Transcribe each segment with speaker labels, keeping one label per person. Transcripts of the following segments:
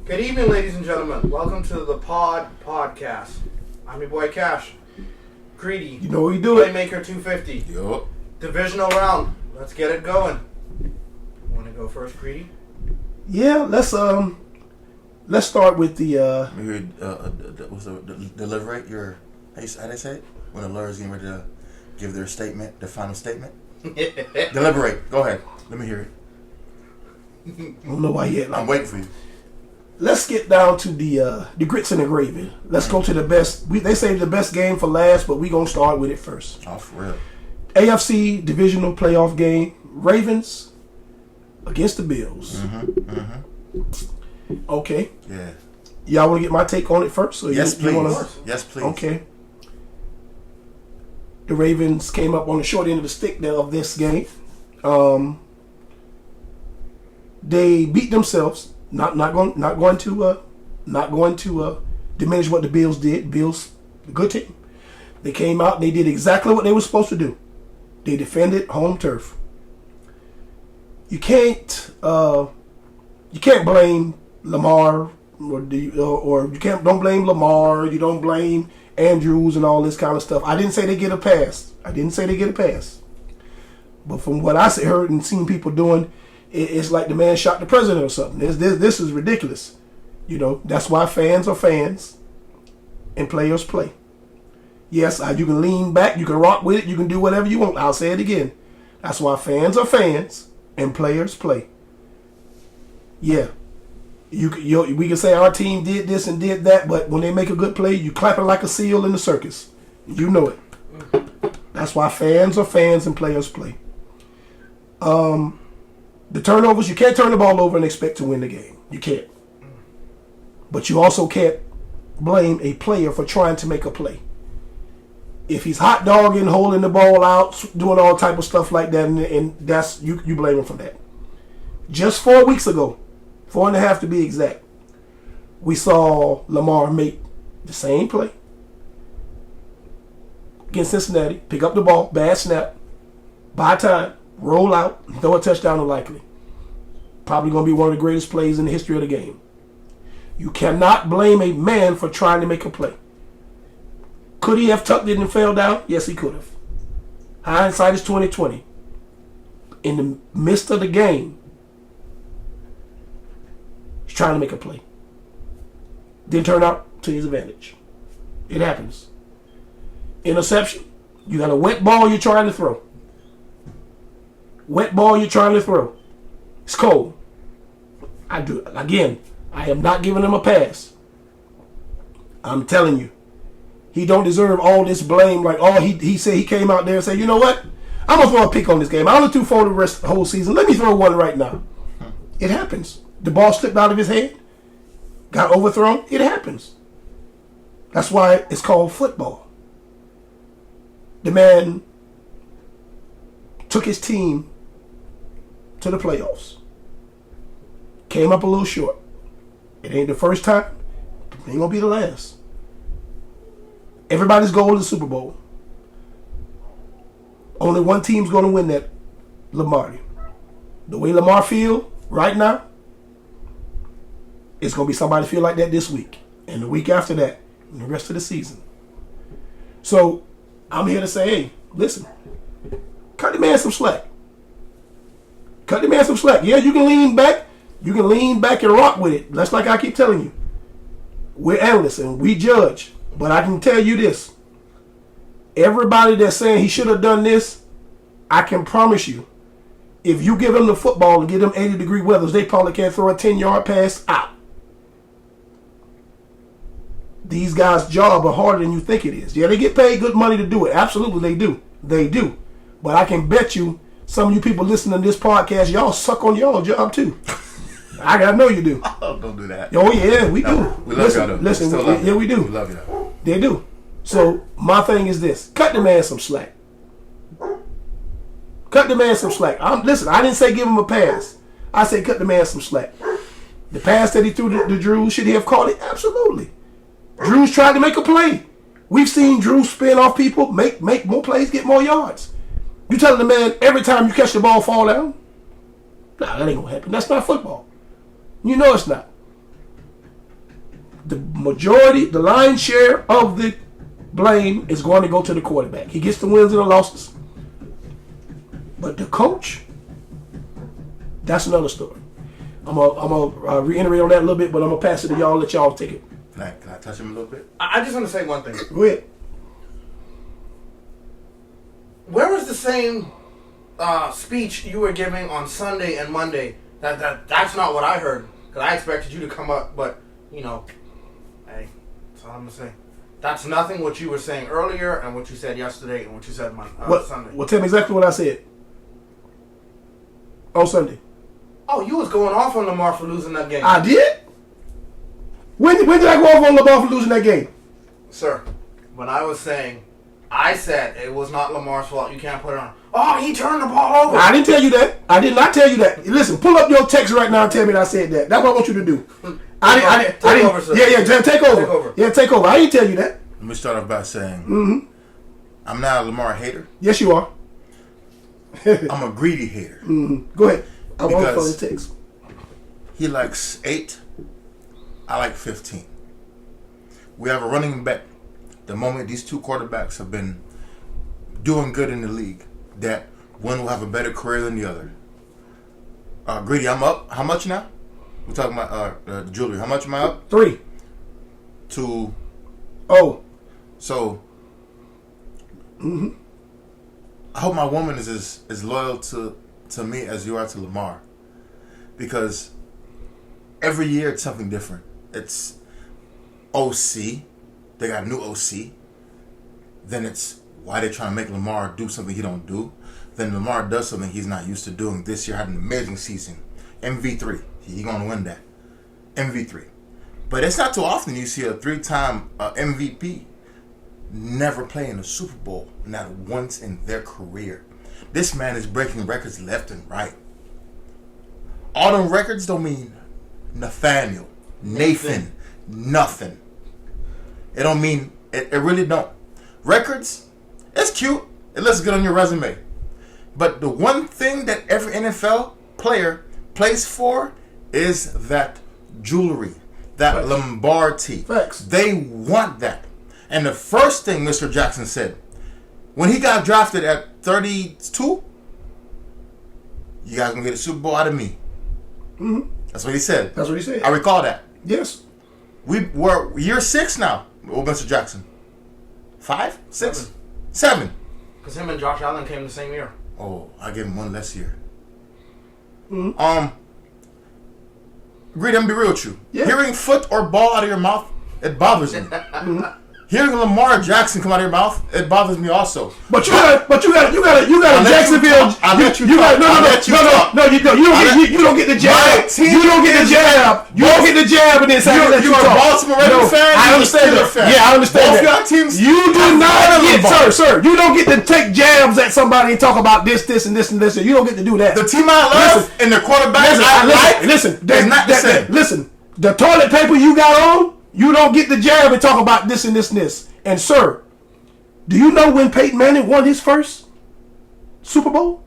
Speaker 1: Good evening, ladies and gentlemen. Welcome to the Podcast. I'm your boy Cash. Greedy.
Speaker 2: You know what we do it.
Speaker 1: PLAYMAKER 250.
Speaker 3: Yup.
Speaker 1: Divisional Round. Let's get it going. Want to go first, Greedy?
Speaker 2: Yeah, let's start with the
Speaker 3: What's the deliberate? Your how they say it when the lawyer's getting ready to give their statement, their final statement. Deliberate. Go ahead. Let me hear it.
Speaker 2: I don't know why yet.
Speaker 3: I'm waiting for you.
Speaker 2: Let's get down to the grits and the gravy. Let's go to the best. They say the best game for last, but we gonna start with it first.
Speaker 3: Oh, for real.
Speaker 2: AFC divisional playoff game. Ravens against the Bills. Okay.
Speaker 3: Yeah.
Speaker 2: Y'all want to get my take on it first? Or
Speaker 3: Yes, please.
Speaker 2: Wanna...
Speaker 3: Yes, please.
Speaker 2: Okay. The Ravens came up on the short end of the stick there of this game. They beat themselves. Not going to diminish what the Bills did. Bills, a good team. They came out and they did exactly what they were supposed to do. They defended home turf. You can't blame Lamar don't blame Lamar. You don't blame Andrews and all this kind of stuff. I didn't say they get a pass. But from what I heard and seen people doing, it's like the man shot the president or something. This is ridiculous. You know, that's why fans are fans and players play. Yes, you can lean back, you can rock with it, you can do whatever you want. I'll say it again. That's why fans are fans and players play. Yeah. We can say our team did this and did that, but when they make a good play, you clap it like a seal in the circus. You know it. That's why fans are fans and players play. The turnovers, you can't turn the ball over and expect to win the game. You can't. But you also can't blame a player for trying to make a play. If he's hot dogging, holding the ball out, doing all type of stuff like that, and that's you blame him for that. Just 4 weeks ago, 4.5 to be exact, we saw Lamar make the same play against Cincinnati, pick up the ball, bad snap, buy time, roll out, throw a touchdown unlikely. Probably going to be one of the greatest plays in the history of the game. You cannot blame a man for trying to make a play. Could he have tucked it and fell down? Yes, he could have. Hindsight is 20/20. In the midst of the game, he's trying to make a play. Didn't turn out to his advantage. It happens. Interception. You got a wet ball you're trying to throw. It's cold. I am not giving him a pass. I'm telling you. He don't deserve all this blame. Like, he said he came out there and said, you know what? I'm going to throw a pick on this game. I only threw 4 the rest of the whole season. Let me throw one right now. It happens. The ball slipped out of his hand. Got overthrown. It happens. That's why it's called football. The man took his team to the playoffs. Came up a little short. It ain't the first time. It ain't going to be the last. Everybody's goal is the Super Bowl. Only one team's going to win that, Lamar. The way Lamar feel right now, it's going to be somebody feel like that this week. And the week after that, and the rest of the season. So, I'm here to say, hey, listen, cut the man some slack. Yeah, you can lean back. You can lean back and rock with it. That's like I keep telling you. We're analysts and we judge. But I can tell you this. Everybody that's saying he should have done this, I can promise you, if you give them the football and give them 80-degree weathers, they probably can't throw a 10-yard pass out. These guys' job are harder than you think it is. Yeah, they get paid good money to do it. Absolutely, they do. They do. But I can bet you some of you people listening to this podcast, y'all suck on your job too. I know you do.
Speaker 3: Oh, don't do that.
Speaker 2: Oh, yeah, we do.
Speaker 3: We love y'all though.
Speaker 2: Listen,
Speaker 3: yeah,
Speaker 2: we do.
Speaker 3: We love y'all.
Speaker 2: They do. So, my thing is this. Cut the man some slack. Listen, I didn't say give him a pass. I said cut the man some slack. The pass that he threw to Drew, should he have caught it? Absolutely. Drew's tried to make a play. We've seen Drew spin off people, make more plays, get more yards. You telling the man every time you catch the ball, fall down? Nah, that ain't going to happen. That's not football. You know it's not. the majority, the lion's share of the blame is going to go to the quarterback. He gets the wins and the losses. But the coach, that's another story. I'm gonna reiterate on that a little bit, but I'm gonna pass it to y'all. Let y'all take it.
Speaker 3: Can I touch him a little bit?
Speaker 1: I just want to say one thing.
Speaker 2: Go ahead.
Speaker 1: Where was the same speech you were giving on Sunday and Monday? That's not what I heard. Because I expected you to come up, but, hey, that's all I'm going to say. That's nothing what you were saying earlier and what you said yesterday and what you said Sunday.
Speaker 2: Well, tell me exactly what I said on Sunday.
Speaker 1: Oh, you was going off on Lamar for losing that game.
Speaker 2: I did? When did I go off on Lamar for losing that game?
Speaker 1: Sir, when I said it was not Lamar's fault. You can't put it on. Oh, he turned the ball over.
Speaker 2: I didn't tell you that. I did not tell you that. Listen, pull up your text right now and tell me that I said that. That's what I want you to do.
Speaker 1: Take over, sir.
Speaker 2: Yeah, take over. Yeah, take over. I didn't tell you that.
Speaker 3: Let me start off by saying, I'm not a Lamar hater.
Speaker 2: Yes, you are.
Speaker 3: I'm a greedy hater.
Speaker 2: Go ahead. I want
Speaker 3: Because
Speaker 2: for the text.
Speaker 3: he likes 8, I like 15. We have a running bet. The moment these two quarterbacks have been doing good in the league, that one will have a better career than the other. Greedy, I'm up. How much now? We're talking about jewelry. How much am I up?
Speaker 2: 3.
Speaker 3: 2.
Speaker 2: Oh.
Speaker 3: So, I hope my woman is as loyal to me as you are to Lamar. Because every year it's something different. It's OC. They got a new OC. Then it's why they're trying to make Lamar do something he don't do. Then Lamar does something he's not used to doing. This year had an amazing season. MV3. He's going to win that. MV3. But it's not too often you see a 3-time MVP never play in a Super Bowl. Not once in their career. This man is breaking records left and right. All them records don't mean Nathaniel, Nathan, nothing. It don't mean, it really don't. Records, it's cute. It looks good on your resume. But the one thing that every NFL player plays for is that jewelry, that
Speaker 2: Facts.
Speaker 3: Lombardi.
Speaker 2: Facts.
Speaker 3: They want that. And the first thing Mr. Jackson said, when he got drafted at 32, you guys gonna get a Super Bowl out of me. That's what he said.
Speaker 2: That's what he said.
Speaker 3: I recall that.
Speaker 2: Yes.
Speaker 3: We're year 6 now with Mr. Jackson. 5? 6? 7.
Speaker 1: Because him and Josh Allen came the same year.
Speaker 3: Oh, I gave him one less year. Greedy, I'm gonna be real with you.
Speaker 2: Yeah.
Speaker 3: Hearing foot or ball out of your mouth, it bothers me. Hearing Lamar Jackson come out of your mouth, it bothers me also.
Speaker 2: But you got Jacksonville.
Speaker 3: I'll let you
Speaker 2: You
Speaker 3: talk.
Speaker 2: No, you don't get the jab. You don't get the jab. You don't get the jab and then say
Speaker 3: You're a Baltimore Ravens fan.
Speaker 2: I understand that. Yeah, I understand that.
Speaker 3: Both your teams.
Speaker 2: You do not get, sir. You don't get to take jabs at somebody and talk about this, and this, and this. You don't get to do that.
Speaker 3: The team I love and their quarterback
Speaker 2: listen,
Speaker 3: is not the same.
Speaker 2: Listen, the toilet paper you got on, you don't get the jab and talk about this and this and this. And sir, do you know when Peyton Manning won his first Super Bowl?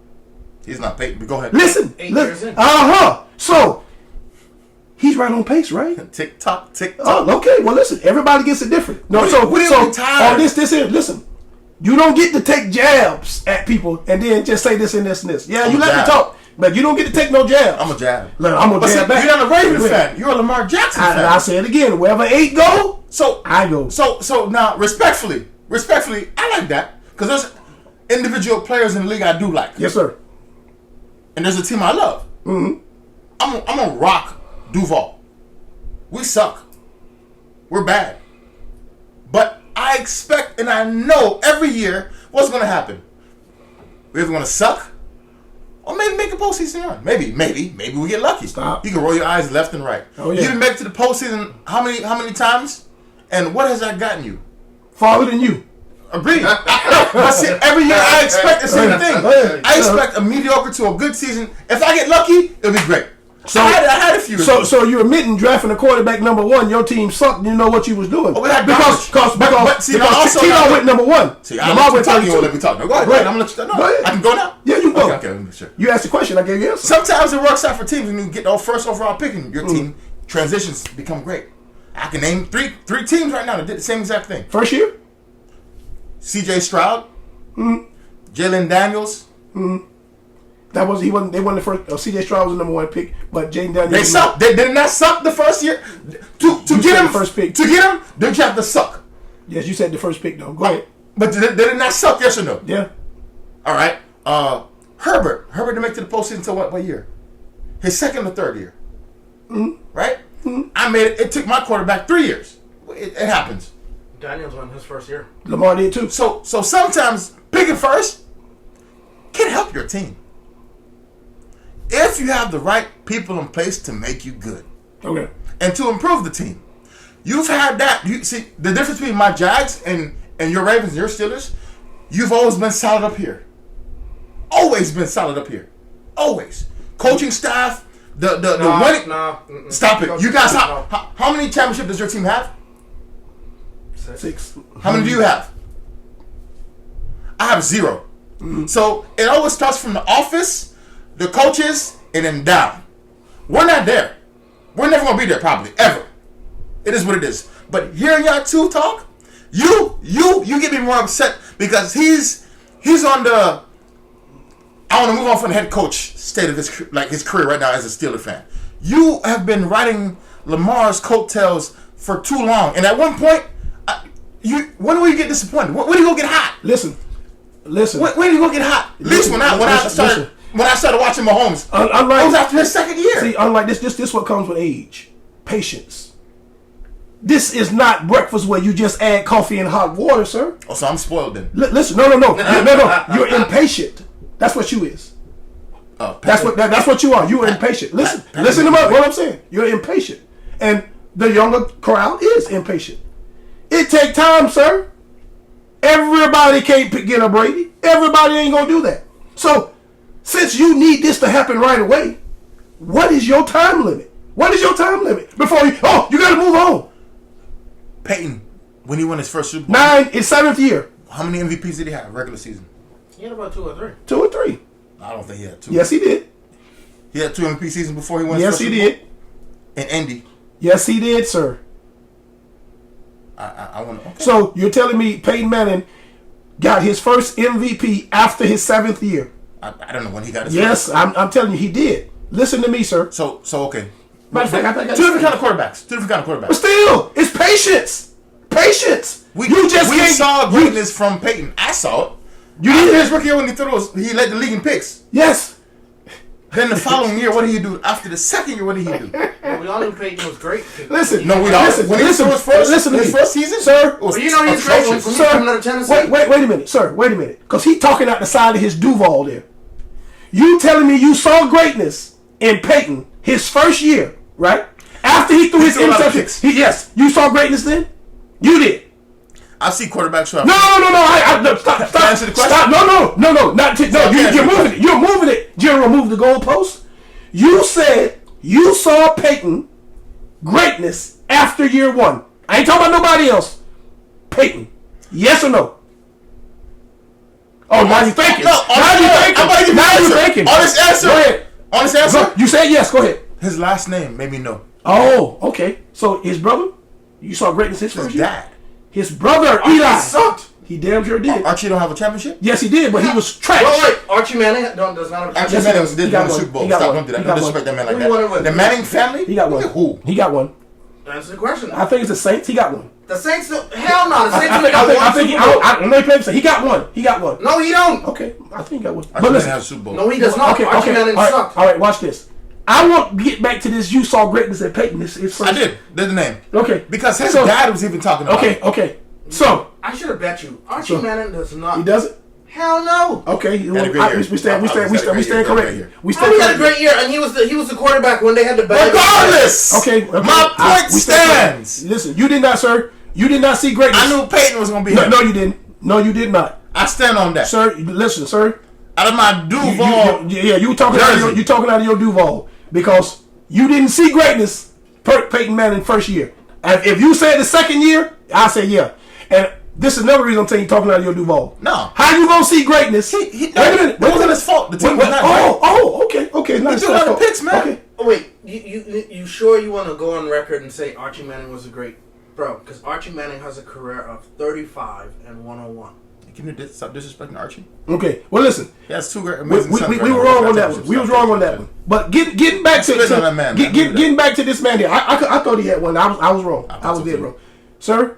Speaker 3: He's not Peyton, but go ahead.
Speaker 2: Listen.
Speaker 1: 8 years in.
Speaker 2: So, he's right on pace, right?
Speaker 3: Tick tock.
Speaker 2: Oh, okay. Well, listen. Everybody gets it different. No, so on this here. Listen, you don't get to take jabs at people and then just say this and this and this. Yeah, you let me talk, but you don't get to take no jabs.
Speaker 3: I'm a jab.
Speaker 2: Look, I'm a jab back.
Speaker 3: You're not a Ravens fan. You're a Lamar Jackson fan.
Speaker 2: And I say it again. Wherever 8 go,
Speaker 3: so
Speaker 2: I go.
Speaker 3: So now, respectfully, I like that because there's individual players in the league I do like.
Speaker 2: Yes, sir.
Speaker 3: And there's a team I love. I'm a rock Duval. We suck. We're bad. But I expect and I know every year what's going to happen. We're either going to suck or maybe make a postseason run. Maybe we get lucky.
Speaker 2: Stop.
Speaker 3: You can roll your eyes left and right.
Speaker 2: Oh, yeah.
Speaker 3: You didn't make it to the postseason how many times? And what has that gotten you?
Speaker 2: Farther than you.
Speaker 3: Agreed. But see, every year I expect the same thing. I expect a mediocre to a good season. If I get lucky, it'll be great. So I had a few.
Speaker 2: So you're admitting drafting a quarterback number 1, your team sucked. You know what you was doing.
Speaker 3: Oh, we had
Speaker 2: because Tino went number 1.
Speaker 3: See, Lamar went talking. Let me talk. No, go ahead. I'm gonna let you know.
Speaker 2: Go ahead.
Speaker 3: I can go now.
Speaker 2: Yeah, you go.
Speaker 3: Okay, sure.
Speaker 2: You asked the question. I gave you answer.
Speaker 3: Sometimes it works out for teams when you get the first overall pick and your team transitions become great. I I can name three teams right now that did the same exact thing.
Speaker 2: First year?
Speaker 3: C.J. Stroud, Jalen Daniels.
Speaker 2: They wasn't the first. C.J. Stroud was the number 1 pick, but Jaden Daniels.
Speaker 3: They sucked. They did not suck the first year. To get him
Speaker 2: first pick.
Speaker 3: To get him, they have to suck.
Speaker 2: Yes, you said the first pick though. Go ahead.
Speaker 3: But they did not suck. Yes or no?
Speaker 2: Yeah.
Speaker 3: All right. Herbert didn't make it to the postseason until what year? His second or third year. Right. It took my quarterback 3 years. It happens.
Speaker 1: Daniels won his first year.
Speaker 2: Lamar did too.
Speaker 3: So sometimes picking first can help your team if you have the right people in place to make you good.
Speaker 2: Okay.
Speaker 3: And to improve the team. You've had that. You see the difference between my Jags and your Ravens and your Steelers. You've always been solid up here. Always been solid up here. Always. Coaching staff. The winning. Stop it. You guys. How many championships does your team have?
Speaker 2: 6.
Speaker 3: How many do you have? I have 0. So it always starts from the office, the coaches, and then down. We're not there. We're never gonna be there, probably ever. It is what it is. But hearing y'all two talk, you get me more upset because he's on the. I want to move on from the head coach state of his career right now as a Steeler fan. You have been riding Lamar's coattails for too long, and at one point, when will you get disappointed? When do you go get hot?
Speaker 2: Listen.
Speaker 3: When do you go get hot? At least when I started watching Mahomes, it was after his second year.
Speaker 2: See, unlike this what comes with age, patience. This is not breakfast where you just add coffee and hot water, sir.
Speaker 3: Oh, so I'm spoiled then.
Speaker 2: Listen, no. You're impatient. That's what you is. That's what you are. You are impatient. Listen to what I'm saying. You're impatient, and the younger crowd is impatient. It take time, sir. Everybody can't get a Brady. Everybody ain't gonna do that. So, since you need this to happen right away, what is your time limit? What is your time limit before you gotta move on?
Speaker 3: Peyton, when he won his first Super Bowl,
Speaker 2: 9 in 7th year.
Speaker 3: How many MVPs did he have regular season?
Speaker 1: He had about 2 or 3.
Speaker 2: 2 or 3.
Speaker 3: I don't think he had 2.
Speaker 2: Yes, he did.
Speaker 3: He had 2 MVP seasons before he won his first Super Bowl?
Speaker 2: Yes, he did.
Speaker 3: And Indy.
Speaker 2: Yes, he did, sir.
Speaker 3: I want to. Okay.
Speaker 2: So you're telling me Peyton Manning got his first MVP after his 7th year?
Speaker 3: I don't know when he got his.
Speaker 2: Yes, I'm telling you, he did. Listen to me, sir.
Speaker 3: So okay.
Speaker 2: Matter of fact,
Speaker 3: Two different kind of quarterbacks.
Speaker 2: But still, it's patience. Patience.
Speaker 3: We saw greatness from Peyton. I saw it. You did his rookie year when he led the league in picks.
Speaker 2: Yes.
Speaker 3: Then the following year, what did he do? After the second year, what did he do?
Speaker 1: Well, we all knew Peyton was great.
Speaker 2: Listen.
Speaker 3: No, we don't. When he was his first season,
Speaker 2: sir.
Speaker 1: Well, you know he's great when he's coming out of Tennessee.
Speaker 2: Wait a minute, sir. Wait a minute. Because he talking out the side of his Duval there. You telling me you saw greatness in Peyton his first year, right? After he threw his interception. Yes. You saw greatness then? You did.
Speaker 3: I see quarterbacks.
Speaker 2: No. Stop.
Speaker 3: Answer the question.
Speaker 2: Stop. No. You're moving it. You're moving it. You're remove the goalpost. You said you saw Peyton greatness after year 1. I ain't talking about nobody else. Peyton. Yes or no? Oh, now you thinking.
Speaker 3: No. Now you thinking. Honest answer.
Speaker 2: Go ahead.
Speaker 3: Honest answer.
Speaker 2: You said yes. Go ahead.
Speaker 3: His last name made me know.
Speaker 2: Oh, okay. So his brother, you saw greatness his first year?
Speaker 3: Dad.
Speaker 2: His brother, Eli.
Speaker 3: Sucked.
Speaker 2: He damn sure did.
Speaker 3: Archie don't have a championship?
Speaker 2: Yes, he did, but he was trash.
Speaker 1: Wait. Archie Manning does not have a
Speaker 3: Archie Manning did win the Super Bowl. Stop, don't do that. Don't disrespect that man like that. The Manning family?
Speaker 2: He got one.
Speaker 3: Who?
Speaker 2: He got one.
Speaker 1: Answer the question.
Speaker 2: I think it's the Saints. He got one.
Speaker 1: The Saints, hell no. The Saints
Speaker 2: I think he got one.
Speaker 1: No, he don't.
Speaker 2: Okay, I think he got one.
Speaker 3: But listen, have a Super Bowl.
Speaker 1: No, he does not.
Speaker 2: Okay,
Speaker 1: Archie Manning sucked.
Speaker 2: All right, watch this. I want to get back to this. You saw greatness at Peyton. His first.
Speaker 3: I did. There's the name.
Speaker 2: Okay.
Speaker 3: Because his dad was even talking about it.
Speaker 2: Okay. So
Speaker 1: I should have bet you. Archie Manning does not.
Speaker 2: He doesn't.
Speaker 1: Hell no.
Speaker 2: Okay. We stand corrected. We stand
Speaker 1: he had a great year, and he was the quarterback when they had the bag.
Speaker 3: Regardless.
Speaker 2: Okay.
Speaker 3: My point stands.
Speaker 2: Listen, you did not, sir. You did not see greatness.
Speaker 3: I knew Peyton was going to be here.
Speaker 2: No, you didn't. No, you did not.
Speaker 3: I stand on that.
Speaker 2: Sir, listen, sir.
Speaker 3: Out of my Duval.
Speaker 2: You talking out of your Duval because you didn't see greatness Peyton Manning first year. And if you said the second year, I say yeah. And this is another reason I'm saying you're talking out of your Duval.
Speaker 3: No.
Speaker 2: How you gonna see greatness?
Speaker 3: Wait a minute. That wasn't his fault. The team was not great.
Speaker 2: Okay.
Speaker 3: He threw a lot of picks, man.
Speaker 1: Wait, you sure you want to go on record and say Archie Manning was a great bro? Because Archie Manning has a career of 35 and 101.
Speaker 3: Can you stop disrespecting Archie?
Speaker 2: Okay, well listen.
Speaker 3: He has two great
Speaker 2: We
Speaker 3: amazing sons right
Speaker 2: were
Speaker 3: now.
Speaker 2: wrong on that one. We was wrong on that one. But getting back to getting back to this man here, I thought he had one. I was wrong. I was dead wrong, sir.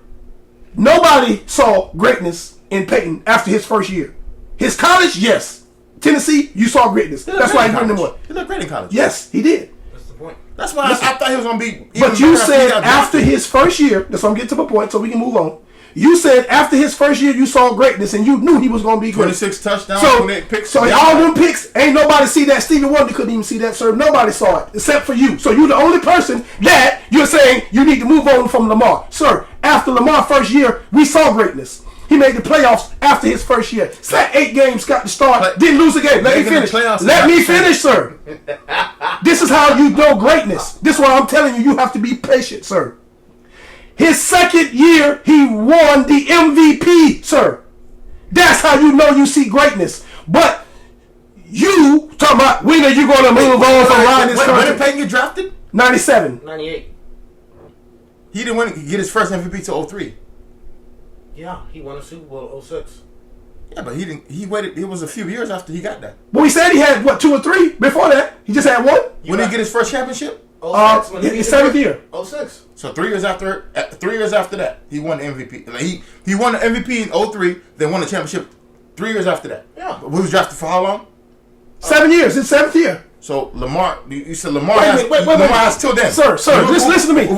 Speaker 2: Nobody saw greatness in Peyton after his first year. His college, yes. Tennessee, you saw greatness. That's why he won them one.
Speaker 3: He looked great in college.
Speaker 2: Yes, he did.
Speaker 1: That's the point.
Speaker 3: That's why I thought he was going to be.
Speaker 2: But you said after his first year, that's why I'm getting to my point so we can move on. You said after his first year you saw greatness and you knew he was going to be great.
Speaker 3: 26 touchdowns, 28 picks.
Speaker 2: So all them picks, ain't nobody see that. Stevie Wonder couldn't even see that, sir. Nobody saw it except for you. So you're the only person that you're saying you need to move on from Lamar. Sir, after Lamar's first year, we saw greatness. He made the playoffs after his first year. Sat 8 games, got the start, didn't lose a game. Let me finish. Let me finish, sir. This is how you know greatness. This is why I'm telling you, you have to be patient, sir. His second year, he won the MVP, sir. That's how you know you see greatness. But you talking about when are you going to move on from riding this
Speaker 3: country? When did Peyton get drafted?
Speaker 2: 97.
Speaker 1: 98.
Speaker 3: He didn't get his first MVP till 03.
Speaker 1: Yeah, he won a Super Bowl 06.
Speaker 3: Yeah, but he didn't. He waited. It was a few years after he got that.
Speaker 2: Well, he said he had, 2 or 3 before that? He just had 1?
Speaker 3: When did he get his first championship?
Speaker 1: 06.
Speaker 2: His 7th year.
Speaker 1: 06.
Speaker 3: So 3 years after that, he won the MVP. Like he won the MVP in 03, then won the championship 3 years after that.
Speaker 1: Yeah.
Speaker 3: But he was drafted for how long?
Speaker 2: 7 years. His 7th year.
Speaker 3: So Lamar, you said Lamar has till then.
Speaker 2: Sir, listen to me.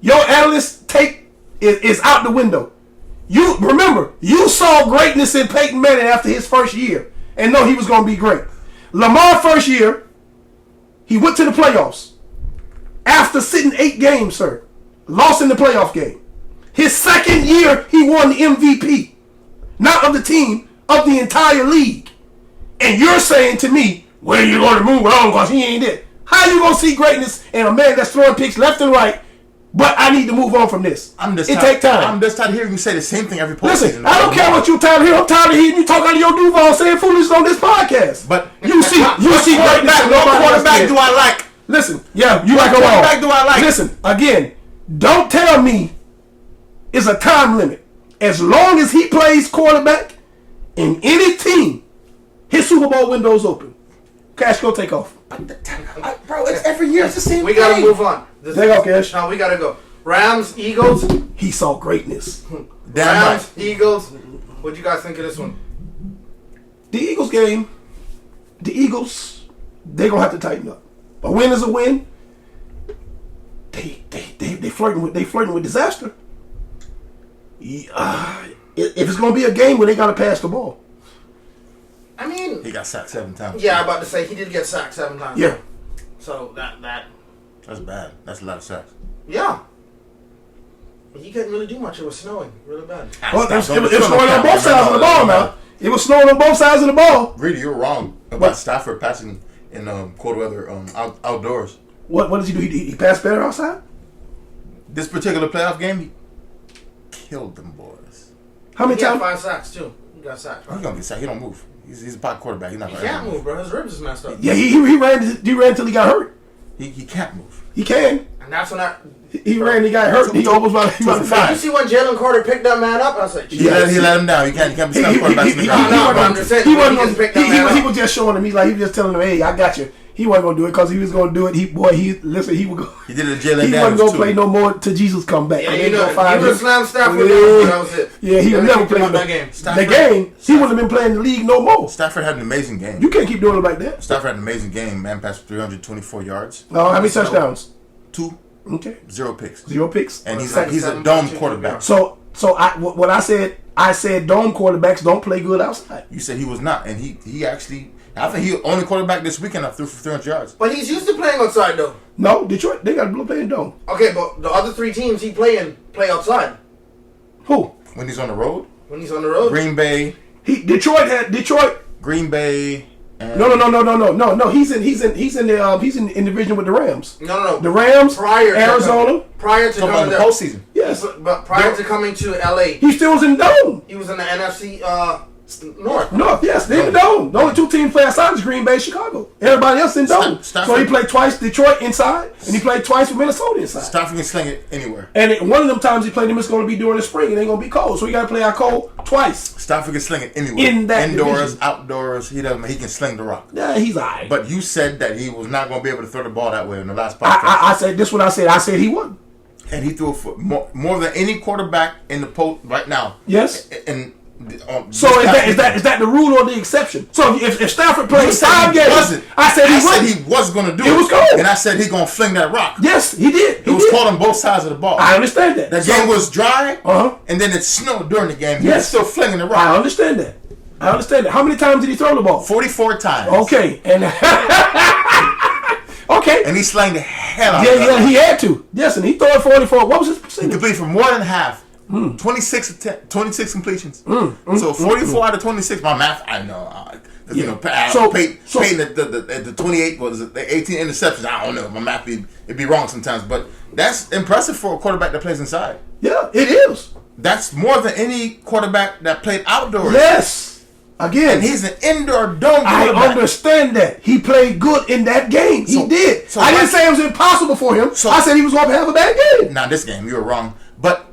Speaker 2: Your analyst take is out the window. You remember, you saw greatness in Peyton Manning after his first year and know he was going to be great. Lamar first year, he went to the playoffs. After sitting 8 games, sir. Lost in the playoff game. His second year, he won the MVP. Not of the team, of the entire league. And you're saying to me, when you going to move on because he ain't it. How you going to see greatness in a man that's throwing picks left and right, but I need to move on from this? It take time.
Speaker 3: I'm just tired of hearing you say the same thing every postseason.
Speaker 2: Listen, I don't care what you're tired of hearing. I'm tired of hearing you talk out of your Duval saying foolishness on this podcast.
Speaker 3: But
Speaker 2: you see greatness and nobody
Speaker 3: quarterback do I like?
Speaker 2: Listen, yeah, you like a
Speaker 3: quarterback do I like?
Speaker 2: Listen, again, don't tell me it's a time limit. As long as he plays quarterback in any team, his Super Bowl window's open. Cash, go take off.
Speaker 3: Bro, it's every year. It's the same thing.
Speaker 1: We got to move on.
Speaker 2: Take off, Cash.
Speaker 1: No, we got to go. Rams, Eagles.
Speaker 2: He saw greatness.
Speaker 1: Rams, Eagles. What do you guys think of this one?
Speaker 2: The Eagles game, they're going to have to tighten up. A win is a win. They flirting with disaster. If it's going to be a game where they got to pass the ball.
Speaker 1: I mean,
Speaker 3: he got sacked 7 times.
Speaker 1: Yeah, I'm about to say he did get sacked 7 times.
Speaker 2: Yeah.
Speaker 1: So
Speaker 3: that's bad. That's a lot of sacks.
Speaker 1: Yeah. He couldn't really do much. It was snowing really bad.
Speaker 2: Well, it was snowing on both sides of the ball now. It was snowing on both sides of the ball.
Speaker 3: Really, you're wrong about Stafford passing in cold weather outdoors.
Speaker 2: What does he do? He passed better outside?
Speaker 3: This particular playoff game, he killed them boys.
Speaker 2: How many times?
Speaker 1: He had 5 sacks too. He got sacked. Right?
Speaker 3: He's gonna get sacked. He don't move. He's a pocket quarterback. He's not.
Speaker 1: He can't move, bro. His ribs is messed up.
Speaker 2: Yeah, he ran until he got hurt.
Speaker 3: He can't move.
Speaker 2: He can.
Speaker 1: And that's when
Speaker 2: he ran. He got hurt. He almost ran.
Speaker 1: Did you see when Jalen Carter picked that man up? I was like,
Speaker 3: he let him down. He can't be stuck quarterbacks in the ground.
Speaker 2: He was just showing him. He was just telling him, "Hey, I got you." He wasn't gonna do it because he was gonna do it. He would go.
Speaker 3: He did it to Jalen.
Speaker 2: He wasn't gonna play no more till Jesus come back.
Speaker 1: Yeah, you would slam Stafford. That was it.
Speaker 2: Yeah, he would never play that game. The game, he wouldn't have been playing the league no more.
Speaker 3: Stafford had an amazing game.
Speaker 2: You can't keep doing it like that.
Speaker 3: Stafford had an amazing game. Man passed for 324 yards.
Speaker 2: How many touchdowns?
Speaker 3: 2.
Speaker 2: Okay.
Speaker 3: 0 picks.
Speaker 2: 0 picks.
Speaker 3: And he's a dome quarterback.
Speaker 2: So what I said dome quarterbacks don't play good outside.
Speaker 3: You said he was not, and he actually. I think he only quarterback this weekend that threw for 300 yards.
Speaker 1: But he's used to playing outside though.
Speaker 2: No, Detroit, they got to play in dome.
Speaker 1: Okay, but the other 3 teams he play outside.
Speaker 2: Who?
Speaker 3: When he's on the road?
Speaker 1: When he's on the road?
Speaker 3: Green Bay.
Speaker 2: Detroit.
Speaker 3: Green Bay. And
Speaker 2: No. He's in the division with the Rams.
Speaker 1: No.
Speaker 2: The Rams, Arizona.
Speaker 1: Prior to
Speaker 3: coming to the postseason.
Speaker 2: Yes.
Speaker 1: But prior to coming to LA.
Speaker 2: He still was in dome.
Speaker 1: He was in the NFC North.
Speaker 2: North, yes. They in the dome. The only two teams play outside is Green Bay, Chicago. Everybody else in dome. So he played twice Detroit inside, and he played twice with Minnesota inside.
Speaker 3: Stafford can sling it anywhere.
Speaker 2: And one of them times he played him, it's going to be during the spring. It ain't going to be cold. So he got to play out cold twice.
Speaker 3: Stafford can sling it anywhere.
Speaker 2: In that
Speaker 3: Indoors,
Speaker 2: division.
Speaker 3: outdoors, he can sling the rock.
Speaker 2: Yeah, he's all right.
Speaker 3: But you said that he was not going to be able to throw the ball that way in the last podcast.
Speaker 2: I said, this is what I said. I said he wouldn't.
Speaker 3: And he threw it more than any quarterback in the post right now.
Speaker 2: Yes.
Speaker 3: And
Speaker 2: so is that the rule or the exception? So if Stafford played 5 games, I said
Speaker 3: he was going to do it.
Speaker 2: It was cold.
Speaker 3: And I said he's going to fling that rock.
Speaker 2: Yes, he did.
Speaker 3: It was cold on both sides of the ball.
Speaker 2: I understand that.
Speaker 3: The game was dry,
Speaker 2: Uh-huh.
Speaker 3: and then it snowed during the game. He was still flinging the rock.
Speaker 2: I understand that. How many times did he throw the ball?
Speaker 3: 44 times.
Speaker 2: Okay. And okay.
Speaker 3: And he slanged the hell out of it.
Speaker 2: Yeah, he had to. Yes, and he threw it 44. What was his
Speaker 3: He
Speaker 2: percentage?
Speaker 3: completed for more than half. 26 completions. So 44 out of 26. My math, I know. You know, Peyton at the 28 was the 18 interceptions. I don't know. My math it'd be wrong sometimes, but that's impressive for a quarterback that plays inside.
Speaker 2: Yeah, it is.
Speaker 3: That's more than any quarterback that played outdoors.
Speaker 2: Yes. Again,
Speaker 3: And he's an indoor dome
Speaker 2: I
Speaker 3: quarterback.
Speaker 2: understand that. He played good in that game. He did.
Speaker 3: So
Speaker 2: I didn't say it was impossible for him. I said he was going to have a bad game.
Speaker 3: Now, this game, you were wrong. But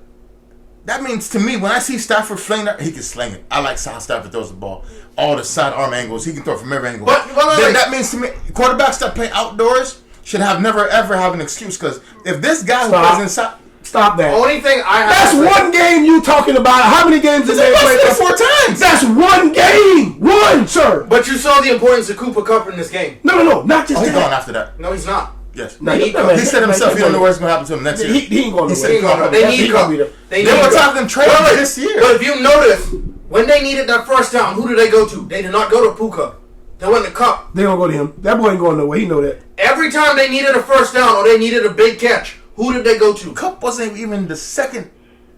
Speaker 3: that means to me, when I see Stafford fling that, he can sling it. I like how Stafford throws the ball. All the side arm angles. He can throw from every angle.
Speaker 1: But
Speaker 3: that means to me, quarterbacks that play outdoors should never, ever have an excuse. Because if this guy who plays inside...
Speaker 2: Stop that.
Speaker 1: Only thing I have
Speaker 2: That's
Speaker 1: to say,
Speaker 2: one game you talking about. How many games did they play?
Speaker 3: 4 times.
Speaker 2: That's one game. One, sir.
Speaker 1: But you saw the importance of Cooper Kupp in this game.
Speaker 2: No. Not just
Speaker 3: He's
Speaker 2: that.
Speaker 3: gone after that.
Speaker 1: No, he's not.
Speaker 3: Yes.
Speaker 2: No,
Speaker 3: He said himself he don't know what's going to happen to him next year.
Speaker 2: He ain't going
Speaker 3: He
Speaker 2: to
Speaker 3: said he gonna-
Speaker 1: They need Kupp.
Speaker 3: They were talking trade this year.
Speaker 1: But if you notice, when they needed that first down, who did they go to? They did not go to Puka. They went to Kupp.
Speaker 2: They don't go to him. That boy ain't going nowhere. He know that.
Speaker 1: Every time they needed a first down or they needed a big catch, who did they go to?
Speaker 3: Kupp wasn't even the second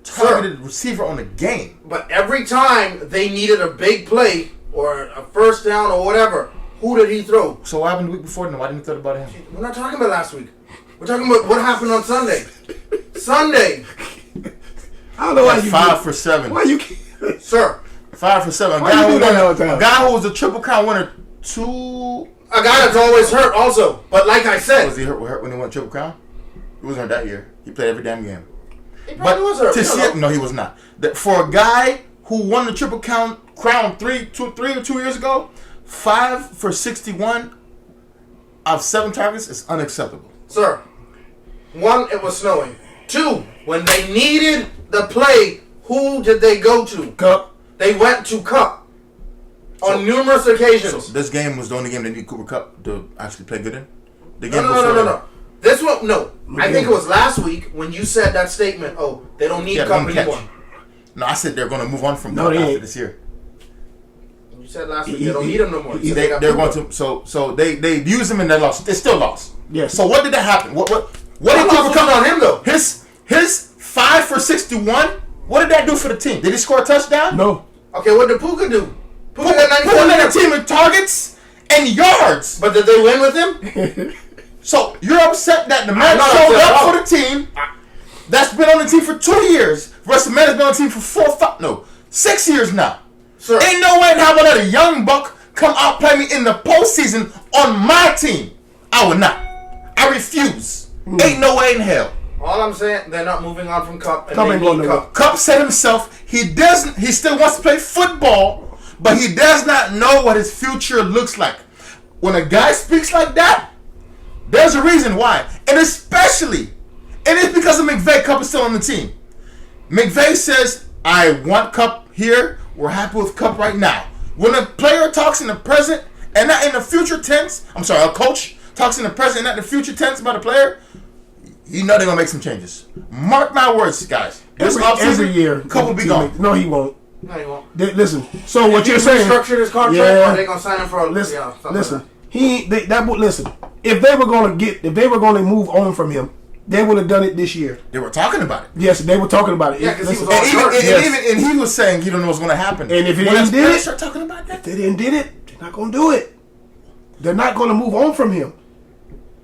Speaker 3: targeted receiver on the game.
Speaker 1: But every time they needed a big play or a first down or whatever, who did he throw?
Speaker 3: So what happened the week before? Then why didn't you thought about him?
Speaker 1: We're not talking about last week. We're talking about what happened on Sunday. Sunday,
Speaker 2: I don't know why you
Speaker 3: 5 for 7.
Speaker 2: Why you
Speaker 1: sir.
Speaker 3: 5 for 7.
Speaker 2: Why you do that all the time?
Speaker 3: A guy who was a Triple Crown winner 2.
Speaker 1: A guy that's always hurt also. But like I said,
Speaker 3: Was he hurt when he won Triple Crown? He wasn't hurt that year. He played every damn game.
Speaker 1: he probably was hurt.
Speaker 3: To
Speaker 1: You don't
Speaker 3: see it,
Speaker 1: know.
Speaker 3: no, he was not. For a guy who won the Triple Crown 3 or 2 years ago, 5 for 61 out of 7 targets is unacceptable.
Speaker 1: Sir, 1, it was snowing. 2, when they needed the play, who did they go to?
Speaker 2: Kupp.
Speaker 1: They went to Kupp on numerous occasions.
Speaker 3: So this game was the only game they need Cooper Kupp to actually play good in? The game
Speaker 1: No. This one, no. I think it was last week when you said that statement, oh, they don't need Kupp anymore.
Speaker 3: No, I said they're going to move on from
Speaker 2: No,
Speaker 3: Kupp
Speaker 2: they
Speaker 3: after
Speaker 2: ain't.
Speaker 3: this year.
Speaker 1: You said last week they don't need him no more. You said
Speaker 3: They're
Speaker 1: they got
Speaker 3: going to so they used him and they lost. They still lost.
Speaker 2: Yes.
Speaker 3: So what did that happen? What
Speaker 1: What
Speaker 3: did
Speaker 1: did
Speaker 3: Cooper
Speaker 1: come
Speaker 3: Kupp
Speaker 1: on him though?
Speaker 3: His 5 for 61? What did that do for the team? Did he score a touchdown?
Speaker 2: No.
Speaker 1: Okay, what did Puka do? Puka got
Speaker 3: Puka led
Speaker 1: 97
Speaker 3: the team in targets and yards.
Speaker 1: But did they win with him?
Speaker 3: So you're upset that the man
Speaker 1: I'm not
Speaker 3: showed
Speaker 1: upset at
Speaker 3: up
Speaker 1: all.
Speaker 3: for the team that's been on the team for 2 years. Versus the man that's been on the team for 6 years now.
Speaker 1: Sir,
Speaker 3: Ain't no way in hell let a young buck come out play me in the postseason on my team. I would not. I refuse. Ain't no way in hell.
Speaker 1: all I'm saying, they're not moving on from Kupp and
Speaker 2: Kupp
Speaker 1: they
Speaker 2: ain't going
Speaker 1: need
Speaker 2: nowhere.
Speaker 1: Kupp.
Speaker 3: Kupp said himself he still wants to play football, but he does not know what his future looks like. When a guy speaks like that, there's a reason why. And it's because of McVay. Kupp is still on the team. McVay says, I want Kupp here. We're happy with Kupp right now. When a player talks in the present and not in the future tense, a coach talks in the present and not in the future tense about a player, you know they're going to make some changes. Mark my words, guys. This
Speaker 2: Every
Speaker 3: offseason,
Speaker 2: year.
Speaker 3: Kupp will be gone.
Speaker 2: No, he won't.
Speaker 1: No, you won't.
Speaker 2: Listen. So what you're saying?
Speaker 1: Restructured his contract,
Speaker 2: Yeah.
Speaker 1: or they gonna sign him for a
Speaker 2: Listen.
Speaker 1: something
Speaker 2: Listen.
Speaker 1: like
Speaker 2: Listen. If they were going to move on from him, they would have done it this year.
Speaker 3: They were talking about it.
Speaker 2: Yes, they were talking about it.
Speaker 1: Yeah, 'cause he
Speaker 2: Listen,
Speaker 1: was all hurt.
Speaker 3: And he was saying he don't know what's going to happen.
Speaker 2: And if it
Speaker 3: when
Speaker 2: ain't did it,
Speaker 3: start talking about that,
Speaker 2: they didn't did it. They're not going to do it. They're not going to move on from him.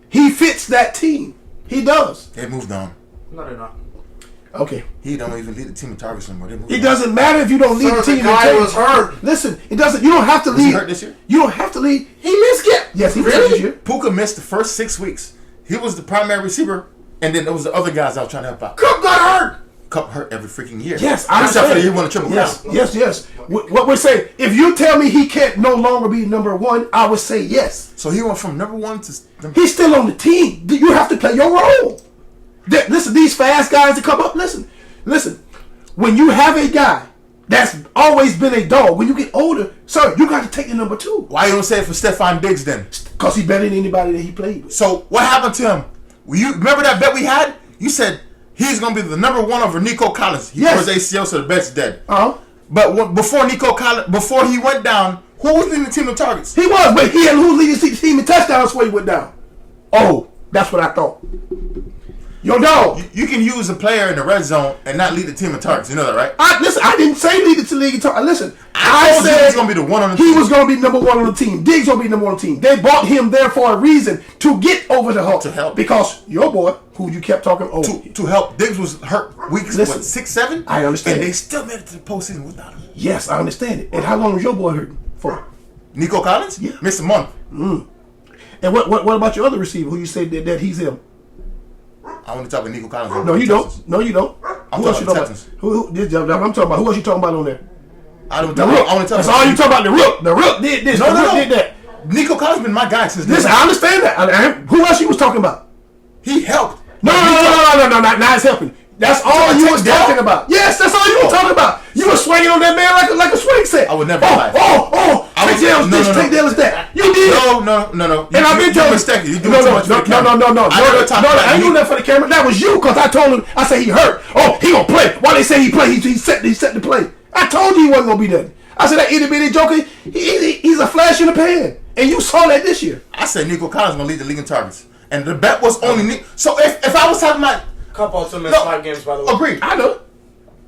Speaker 2: He fits that team. He does.
Speaker 3: they moved on.
Speaker 1: No, they're not.
Speaker 2: Okay.
Speaker 3: He don't even lead the team in targets anymore.
Speaker 2: It doesn't matter if you don't lead the team.
Speaker 1: The guy was hurt.
Speaker 2: Listen, it doesn't. You don't have to lead.
Speaker 3: Was he hurt this year?
Speaker 2: You don't have to lead.
Speaker 1: He missed it.
Speaker 2: Yes, he
Speaker 1: really?
Speaker 2: missed this year.
Speaker 3: Puka missed the first 6 weeks. He was the primary receiver, and then there was the other guys I was trying to help out.
Speaker 1: Cup got hurt.
Speaker 3: Cup hurt every freaking year.
Speaker 2: Yes, I
Speaker 3: Except for
Speaker 2: understand.
Speaker 3: he won a triple
Speaker 2: Yes,
Speaker 3: crown.
Speaker 2: yes. What we're saying, if you tell me he can't no longer be number one, I would say yes.
Speaker 3: So he went from number 1 to number.
Speaker 2: He's still on the team. You have to play your role. Listen, these fast guys that come up, listen. When you have a guy that's always been a dog, when you get older, sir, you got to take the number 2.
Speaker 3: Why you don't say it for Stephon Diggs then?
Speaker 2: Because he's better than anybody that he played with.
Speaker 3: So what happened to him? You remember that bet we had? You said he's going to be the number 1 over Nico Collins. He
Speaker 2: Yes.
Speaker 3: was ACL, so the bet's dead.
Speaker 2: Uh-huh.
Speaker 3: But before Nico Collins, before he went down, who was leading the team in targets?
Speaker 2: He was, but he had who's leading the team in touchdowns before he went down. Oh, that's what I thought. Your dog.
Speaker 3: You can use a player in the red zone and not lead the team in targets. You know that, right?
Speaker 2: I didn't say lead it to league. Listen,
Speaker 3: I told you he
Speaker 2: said
Speaker 3: was going to be the one on the
Speaker 2: he
Speaker 3: team.
Speaker 2: was going to be number 1 on the team. Diggs going to be number 1 on the team. They bought him there for a reason, to get over the hump.
Speaker 3: To help.
Speaker 2: Because your boy, who you kept talking over.
Speaker 3: To help. Diggs was hurt weeks,
Speaker 2: Listen,
Speaker 3: what, 6, 7?
Speaker 2: I understand.
Speaker 3: And they still made it to the postseason without him.
Speaker 2: Yes, I understand it. And how long was your boy hurt for?
Speaker 3: Nico Collins?
Speaker 2: Yeah.
Speaker 3: Missed a month.
Speaker 2: And what about your other receiver who you said that he's him?
Speaker 3: I want to talk about Nico Collins.
Speaker 2: No, you don't. No, you don't.
Speaker 3: I'm
Speaker 2: Who else
Speaker 3: talking
Speaker 2: you
Speaker 3: about
Speaker 2: talking
Speaker 3: Texans.
Speaker 2: about? I'm talking about. Who else you talking about on there?
Speaker 3: I don't
Speaker 2: The
Speaker 3: talk.
Speaker 2: Rook.
Speaker 3: I want to talk
Speaker 2: That's
Speaker 3: about.
Speaker 2: all you talking about. The Rook. The Rook did this.
Speaker 3: No,
Speaker 2: the
Speaker 3: no,
Speaker 2: Rook
Speaker 3: no.
Speaker 2: did that.
Speaker 3: Nico Collins been my guy since.
Speaker 2: Listen, I understand that. Who else you was talking about?
Speaker 3: He helped.
Speaker 2: No. Now it's helping. That's all you was talking about. Yes, that's all you was talking about. You was swinging on that man like a swing set.
Speaker 3: I would never lie.
Speaker 2: Take Dale's this, take Dale's that. You did.
Speaker 3: No.
Speaker 2: And I've been telling
Speaker 3: you mistaken. You doing
Speaker 2: no,
Speaker 3: too much for the camera.
Speaker 2: No. I ain't
Speaker 3: you.
Speaker 2: doing that for the camera. That was you, because I told him. I said he hurt. Oh, he gonna play. Why they say he play? He set the play. I told you he wasn't gonna be nothing. I said that itty bitty joker. He's a flash in the pan, and you saw that this year.
Speaker 3: I said Nico Collins gonna lead the league in targets, and the bet was only Nico. So if I was talking about
Speaker 1: Cup also missed 5 games, by the way.
Speaker 3: agreed.
Speaker 2: I know.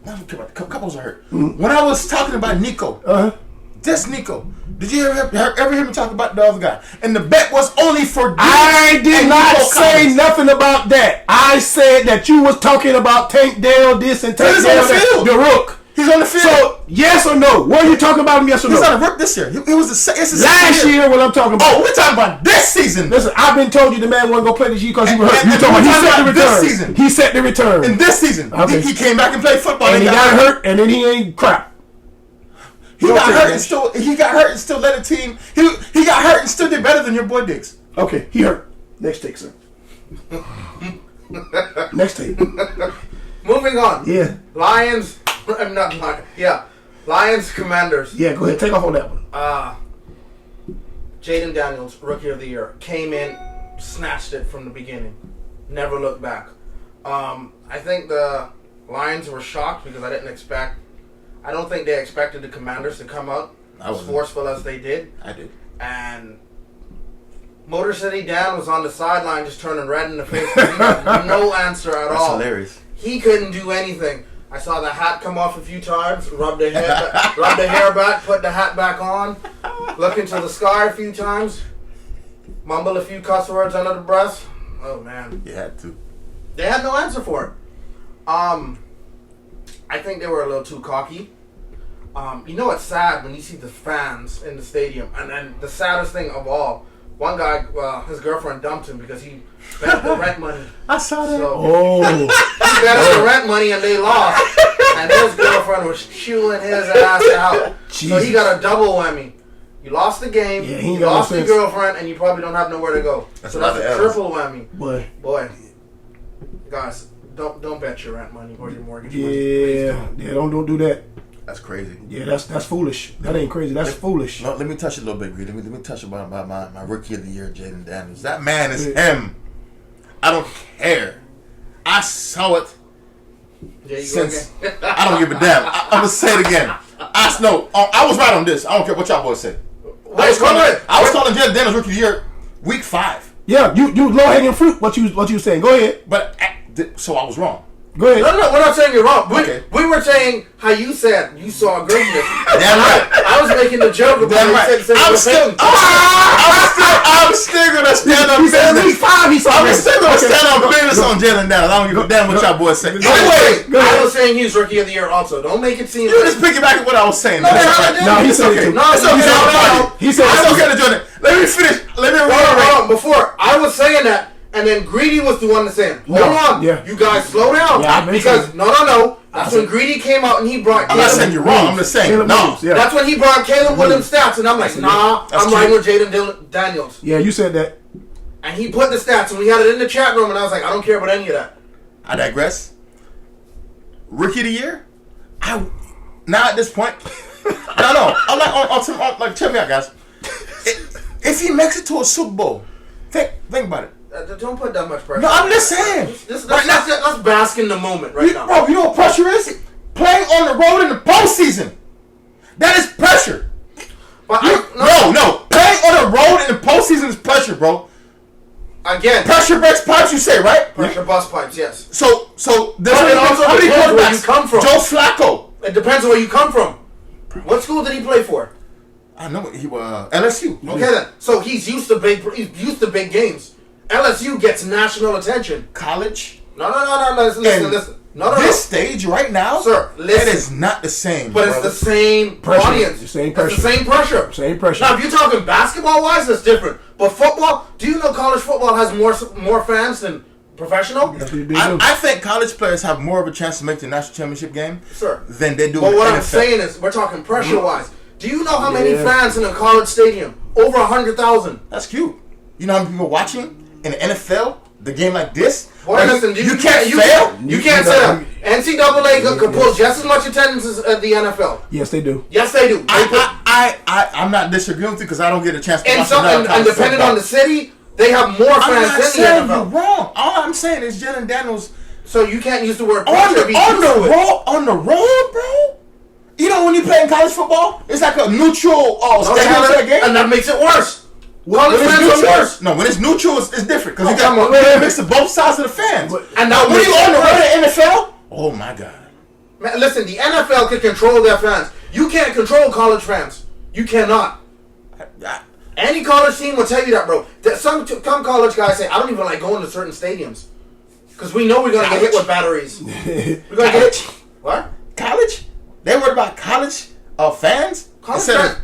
Speaker 3: I don't care about the couples are hurt. When I was talking about Nico, just Nico. Did you ever hear me talk about the other guy? And the bet was only for.
Speaker 2: I did
Speaker 3: and
Speaker 2: not
Speaker 3: Nico
Speaker 2: say
Speaker 3: Collins.
Speaker 2: nothing about that. I said that you was talking about Tank Dale this and Tank
Speaker 3: He's
Speaker 2: Dale
Speaker 3: on the
Speaker 2: that.
Speaker 3: field.
Speaker 2: The Rook.
Speaker 3: He's on the field.
Speaker 2: So yes or no? What are you talking about him? Yes or
Speaker 3: He's
Speaker 2: no?
Speaker 3: on the Rook this year. It was the it's the
Speaker 2: Last
Speaker 3: second
Speaker 2: year, what I'm talking about.
Speaker 3: Oh, we're talking about this season.
Speaker 2: Listen, I've been told you the man wasn't gonna play this year because he was hurt.
Speaker 3: And-
Speaker 2: You talking about
Speaker 3: and
Speaker 2: he
Speaker 3: we're
Speaker 2: set the
Speaker 3: talking about
Speaker 2: return.
Speaker 3: this season.
Speaker 2: He set the return.
Speaker 3: In this season,
Speaker 2: Okay.
Speaker 3: he came back and played football.
Speaker 2: And he got hurt, and then he ain't crap.
Speaker 3: He
Speaker 2: Don't
Speaker 3: got
Speaker 2: take
Speaker 3: hurt
Speaker 2: that.
Speaker 3: and still led a team. He got hurt and still did better than your boy Diggs.
Speaker 2: Okay, he hurt. Next take, sir. Next take.
Speaker 1: Moving on.
Speaker 2: Yeah.
Speaker 1: Lions. Not Lions. Yeah. Lions Commanders.
Speaker 2: Yeah, go ahead. Take off on that one.
Speaker 1: Jaden Daniels, Rookie of the Year, came in, snatched it from the beginning, never looked back. I think the Lions were shocked because I don't think they expected the Commanders to come out as forceful as they did.
Speaker 3: I did.
Speaker 1: And Motor City Dan was on the sideline just turning red in the face. He had no answer at all.
Speaker 3: That's hilarious.
Speaker 1: He couldn't do anything. I saw the hat come off a few times, rubbed the hair back, put the hat back on, look into the sky a few times, mumble a few cuss words under the breath. Oh man.
Speaker 3: You had to.
Speaker 1: They had no answer for it. I think they were a little too cocky. You know it's sad when you see the fans in the stadium, and then the saddest thing of all, one guy, his girlfriend dumped him because he bet the rent money.
Speaker 3: I saw that.
Speaker 1: So,
Speaker 2: Oh.
Speaker 1: he bet the rent money and they lost, and his girlfriend was chewing his ass out. So he got a double whammy. You lost the game,
Speaker 2: Yeah, he
Speaker 1: you
Speaker 2: got no
Speaker 1: lost your
Speaker 2: sense.
Speaker 1: girlfriend, and you probably don't have nowhere to go.
Speaker 3: That's
Speaker 1: So
Speaker 3: a lot
Speaker 1: that's
Speaker 3: of
Speaker 1: a
Speaker 3: L's.
Speaker 1: triple whammy.
Speaker 2: Boy.
Speaker 1: Guys, don't bet your rent money or your mortgage money. Please
Speaker 2: Yeah.
Speaker 1: don't.
Speaker 2: Yeah, don't do that.
Speaker 3: That's crazy.
Speaker 2: Yeah, that's foolish. That ain't crazy. That's foolish.
Speaker 3: No, let me touch a little bit, Green. Let me touch about my Rookie of the Year, Jaden Daniels. That man is him. I don't care. I saw it
Speaker 1: There you
Speaker 3: since.
Speaker 1: go again.
Speaker 3: I don't give a damn. I'm gonna say it again. I was right on this. I don't care what y'all boys say. I was calling Jaden Daniels Rookie of the Year week 5.
Speaker 2: Yeah, you low hanging fruit. What you saying? Go ahead.
Speaker 3: But so I was wrong.
Speaker 2: Go ahead.
Speaker 1: No, we're not saying you're wrong.
Speaker 3: Okay.
Speaker 1: We were saying how you said you saw greatness.
Speaker 3: Damn right.
Speaker 1: I was making the joke about
Speaker 3: Damn
Speaker 1: it.
Speaker 3: right.
Speaker 1: You said
Speaker 3: I'm still gonna stand up.
Speaker 2: He said at
Speaker 3: business.
Speaker 2: least 5. He saw
Speaker 3: I'm
Speaker 2: greatness.
Speaker 3: still gonna
Speaker 2: Okay.
Speaker 3: stand on business on Jalen Daniels. I don't give a damn what y'all boys say.
Speaker 1: Anyway,
Speaker 2: Go ahead.
Speaker 1: I was saying he's rookie of the year also. Don't make it seem
Speaker 3: You just piggybacking what I was saying.
Speaker 1: No,
Speaker 3: man.
Speaker 1: no,
Speaker 3: That's all right.
Speaker 2: No, he
Speaker 3: It's
Speaker 2: said it
Speaker 3: okay.
Speaker 2: too.
Speaker 1: No,
Speaker 3: It's
Speaker 1: no,
Speaker 3: okay.
Speaker 1: no.
Speaker 2: He said
Speaker 3: It's
Speaker 2: it.
Speaker 3: okay to join it. Let me finish. Let me
Speaker 1: Hold
Speaker 3: reiterate.
Speaker 1: on, before I was saying that, and then Greedy was the one to say it. Hold
Speaker 2: No,
Speaker 1: on,
Speaker 2: yeah.
Speaker 1: you guys slow down.
Speaker 2: Yeah, I mentioned
Speaker 1: because
Speaker 2: it.
Speaker 1: no. That's when Greedy came out and he brought.
Speaker 3: I'm not saying you're wrong. I'm just saying
Speaker 2: Caleb
Speaker 3: no.
Speaker 2: Williams, yeah.
Speaker 1: That's when he brought Caleb Williams stats, and I'm like, nah,
Speaker 3: That's
Speaker 1: I'm
Speaker 3: true.
Speaker 1: riding with Jaden Daniels.
Speaker 2: Yeah, you said that.
Speaker 1: And he put the stats, and we had it in the chat room, and I was like, I don't care about any of that.
Speaker 3: I digress. Rookie of the year? Now at this point, no. I'm like, check me out, guys. If he makes it to a Super Bowl, think about it.
Speaker 1: Don't put that much pressure.
Speaker 3: No, I'm just saying.
Speaker 1: Let's bask in the moment right now.
Speaker 3: Bro, you know what pressure is? Playing on the road in the postseason. That is pressure.
Speaker 1: But
Speaker 3: No. Playing on the road in the postseason is pressure, bro.
Speaker 1: Again,
Speaker 3: Pressure breaks pipes, you say, right?
Speaker 1: pressure bust pipes, yes.
Speaker 3: So there's
Speaker 1: But it also
Speaker 3: how many
Speaker 1: depends where you
Speaker 3: quarterbacks?
Speaker 1: come from.
Speaker 3: Joe Flacco.
Speaker 1: It depends on where you come from. What school did he play for?
Speaker 3: I know he was LSU.
Speaker 1: Okay then. So he's used to big games. LSU gets national attention.
Speaker 3: College.
Speaker 1: No. Listen. No.
Speaker 3: This stage right now,
Speaker 1: Sir, listen.
Speaker 3: it is not the same.
Speaker 1: But it's
Speaker 3: brother.
Speaker 1: the same
Speaker 2: Pressure.
Speaker 1: audience.
Speaker 2: The same
Speaker 1: It's the
Speaker 2: pressure.
Speaker 1: same pressure.
Speaker 2: Same pressure.
Speaker 1: Now, if you're talking basketball-wise, that's different. But football, do you know college football has more fans than professional?
Speaker 2: Yes, they do.
Speaker 3: I think college players have more of a chance to make the national championship game
Speaker 1: Sir.
Speaker 3: than they do
Speaker 1: But
Speaker 3: in
Speaker 1: what
Speaker 3: the
Speaker 1: I'm
Speaker 3: NFL.
Speaker 1: saying is, we're talking pressure-wise. Do you know how many
Speaker 2: Yeah.
Speaker 1: fans in a college stadium? Over 100,000.
Speaker 3: That's cute. You know how many people watching in the NFL the game like this?
Speaker 1: Boy,
Speaker 3: Like,
Speaker 1: listen,
Speaker 3: you can't fail.
Speaker 1: You can't say that. NCAA could pull just as much attendance as the NFL.
Speaker 2: Yes, they do.
Speaker 1: Yes, they do.
Speaker 3: I'm not disagreeing with you because I don't get a chance to
Speaker 1: And
Speaker 3: watch
Speaker 1: some,
Speaker 3: another
Speaker 1: and
Speaker 3: college
Speaker 1: depending
Speaker 3: football.
Speaker 1: on the city, they have more
Speaker 3: I'm
Speaker 1: fans
Speaker 3: not
Speaker 1: than
Speaker 3: saying
Speaker 1: the
Speaker 3: you're
Speaker 1: NFL.
Speaker 3: wrong. All I'm saying is Jalen Daniels
Speaker 1: So you can't use the word
Speaker 3: on
Speaker 1: pressure.
Speaker 3: the
Speaker 1: Be used to it.
Speaker 3: on the road, bro. You know when you play in college football, it's like a neutral
Speaker 1: No,
Speaker 3: stadium to the game.
Speaker 1: and that makes it worse. College
Speaker 3: When it's
Speaker 1: fans are
Speaker 3: neutral,
Speaker 1: worse.
Speaker 3: no, when it's neutral, it's different because
Speaker 1: Oh,
Speaker 3: you got
Speaker 1: come on.
Speaker 3: a mix of both sides of the fans.
Speaker 1: And
Speaker 3: Now,
Speaker 1: that
Speaker 3: when
Speaker 1: makes
Speaker 3: you
Speaker 1: it
Speaker 3: on the
Speaker 1: worse.
Speaker 3: road in NFL, oh my god.
Speaker 1: Man, listen, the NFL can control their fans. You can't control college fans. You cannot. Any college team will tell you that, bro. Some college guys say, I don't even like going to certain stadiums. Because we know we're going to get hit with batteries. We're going to get hit. What?
Speaker 3: College? They worried about college fans?
Speaker 1: College
Speaker 3: Instead of
Speaker 1: fans.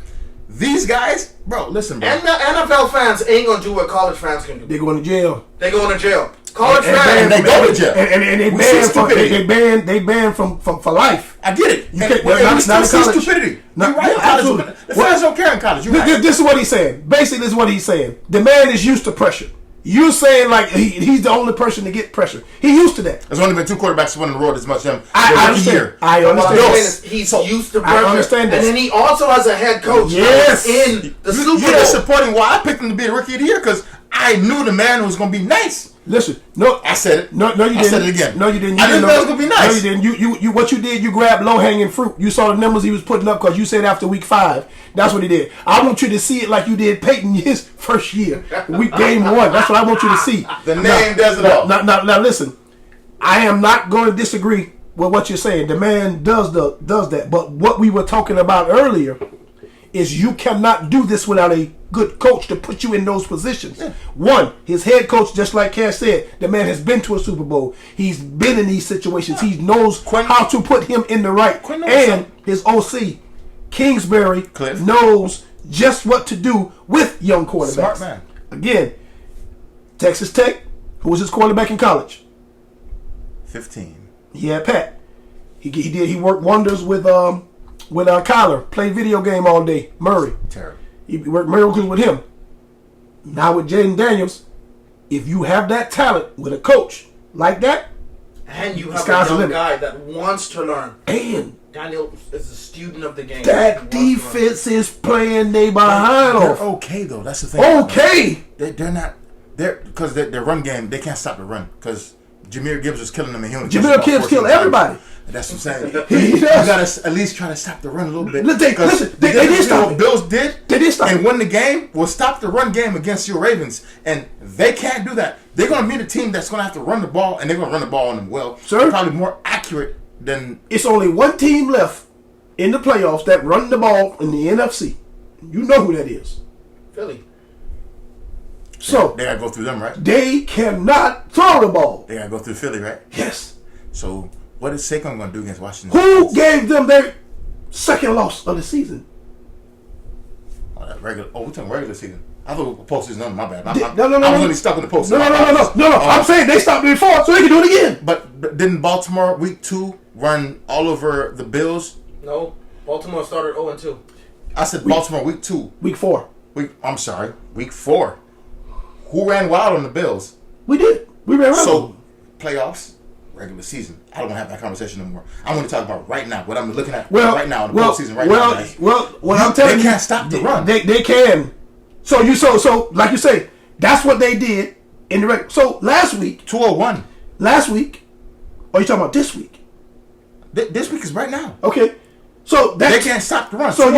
Speaker 3: these guys? Bro, listen, bro.
Speaker 1: And the NFL fans ain't going to do what college fans can do.
Speaker 2: They going to jail.
Speaker 1: They going to jail. College
Speaker 2: And
Speaker 1: fans.
Speaker 3: they go to jail.
Speaker 2: And they
Speaker 3: We see
Speaker 2: banned from
Speaker 3: stupidity.
Speaker 2: they banned from for life.
Speaker 3: I get it.
Speaker 2: You
Speaker 3: And
Speaker 2: can't-
Speaker 3: we
Speaker 2: not
Speaker 3: still
Speaker 2: in
Speaker 3: see
Speaker 2: college.
Speaker 3: stupidity.
Speaker 2: No,
Speaker 3: You're right.
Speaker 2: yeah,
Speaker 3: College,
Speaker 2: absolutely.
Speaker 3: the fans don't care in college. You're right.
Speaker 2: This is what he's saying. Basically, this is what he's saying. The man is used to pressure. You're saying like he's the only person to get pressure. He used to that.
Speaker 3: There's only been 2 quarterbacks winning the road as much as him.
Speaker 2: I understand.
Speaker 3: Year.
Speaker 2: I
Speaker 1: What I'm
Speaker 2: understand.
Speaker 1: saying is he's used to
Speaker 2: I
Speaker 1: pressure.
Speaker 2: understand this.
Speaker 1: And then he also has a head coach
Speaker 2: Yes.
Speaker 1: in the Super
Speaker 3: You're
Speaker 1: Bowl.
Speaker 3: supporting why I picked him to be a rookie of the year because I knew the man was going to be nice.
Speaker 2: Listen, no,
Speaker 3: I said it.
Speaker 2: No, you didn't.
Speaker 3: I said it again.
Speaker 2: No, you didn't.
Speaker 3: I didn't know it was gonna be nice.
Speaker 2: No, you didn't. You what you did? You grabbed low hanging fruit. You saw the numbers he was putting up because you said after week 5. That's what he did. I want you to see it like you did Peyton his first year, game 1. That's what I want you to see.
Speaker 3: The name does it all.
Speaker 2: Now, listen. I am not going to disagree with what you're saying. The man does that. But what we were talking about earlier is you cannot do this without a good coach to put you in those positions. Yeah. One, his head coach, just like Cass said, the man has been to a Super Bowl. He's been in these situations. He knows how to put him in the right. And his OC, Kingsbury,
Speaker 3: Cliff,
Speaker 2: knows just what to do with young quarterbacks.
Speaker 3: Smart man.
Speaker 2: Again, Texas Tech, who was his quarterback in college?
Speaker 3: 15.
Speaker 2: He had Pat. He worked wonders with Kyler. Played video game all day. Murray.
Speaker 3: Terrible.
Speaker 2: He worked miracles with him. Now with Jaden Daniels, if you have that talent with a coach like that,
Speaker 1: and you have
Speaker 2: sky's
Speaker 1: a
Speaker 2: the
Speaker 1: young
Speaker 2: limit.
Speaker 1: guy that wants to learn.
Speaker 2: And
Speaker 1: Daniel is a student of the game.
Speaker 2: that defense is playing they behind
Speaker 3: They're
Speaker 2: off.
Speaker 3: okay though. That's the thing.
Speaker 2: Okay.
Speaker 3: They're not. They're because their run game. They can't stop the run because Jameer Gibbs was killing them, and he only
Speaker 2: Jameer Gibbs killed everybody.
Speaker 3: That's what I'm saying.
Speaker 2: He
Speaker 3: You
Speaker 2: does.
Speaker 3: gotta at least try to stop the run a little bit.
Speaker 2: Listen, they did stop it.
Speaker 3: Bills did.
Speaker 2: They did stop
Speaker 3: and
Speaker 2: it.
Speaker 3: win the game. Will stop the run game against your Ravens, and they can't do that. They're gonna meet a team that's gonna have to run the ball, and they're gonna run the ball on them well.
Speaker 2: Sir?
Speaker 3: Probably more accurate than.
Speaker 2: It's only one team left in the playoffs that run the ball in the NFC. You know who that is.
Speaker 1: Philly.
Speaker 2: So
Speaker 3: They gotta go through them, right?
Speaker 2: they cannot throw the ball.
Speaker 3: They gotta go through Philly, right?
Speaker 2: Yes.
Speaker 3: So what is Saquon gonna do against Washington?
Speaker 2: Who gave them their second loss of the season?
Speaker 3: We're talking regular season. I thought postseason. My bad.
Speaker 2: No.
Speaker 3: I was only stuck in the postseason.
Speaker 2: No. I'm saying they stopped it before, so they can do it again.
Speaker 3: But didn't Baltimore week 2 run all over the Bills?
Speaker 1: No. Baltimore started 0-2.
Speaker 3: I said Baltimore week 2.
Speaker 2: Week 4.
Speaker 3: I'm sorry, week 4. Who ran wild on the Bills?
Speaker 2: We did. We ran around.
Speaker 3: So playoffs, regular season. I don't want to have that conversation no more. I want to talk about right now. What I'm looking at right now in the postseason right now, guys.
Speaker 2: What I'm telling you,
Speaker 3: they can't stop the run.
Speaker 2: They can. So like you say, that's what they did in the regular. So last week.
Speaker 3: 201.
Speaker 2: Last week. Or you talking about this week?
Speaker 3: This week is right now.
Speaker 2: Okay. So
Speaker 3: they can't stop the run.
Speaker 2: So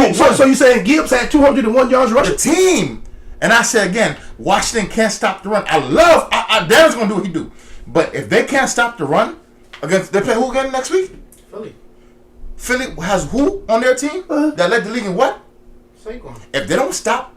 Speaker 2: you saying Gibbs had 201 yards rushing?
Speaker 3: The team. And I said again, Washington can't stop the run. Darren's gonna do what he do. But if they can't stop the run against, they play who again next week?
Speaker 1: Philly.
Speaker 3: Philly has who on their team that led the league in what?
Speaker 1: Saquon.
Speaker 3: If they don't stop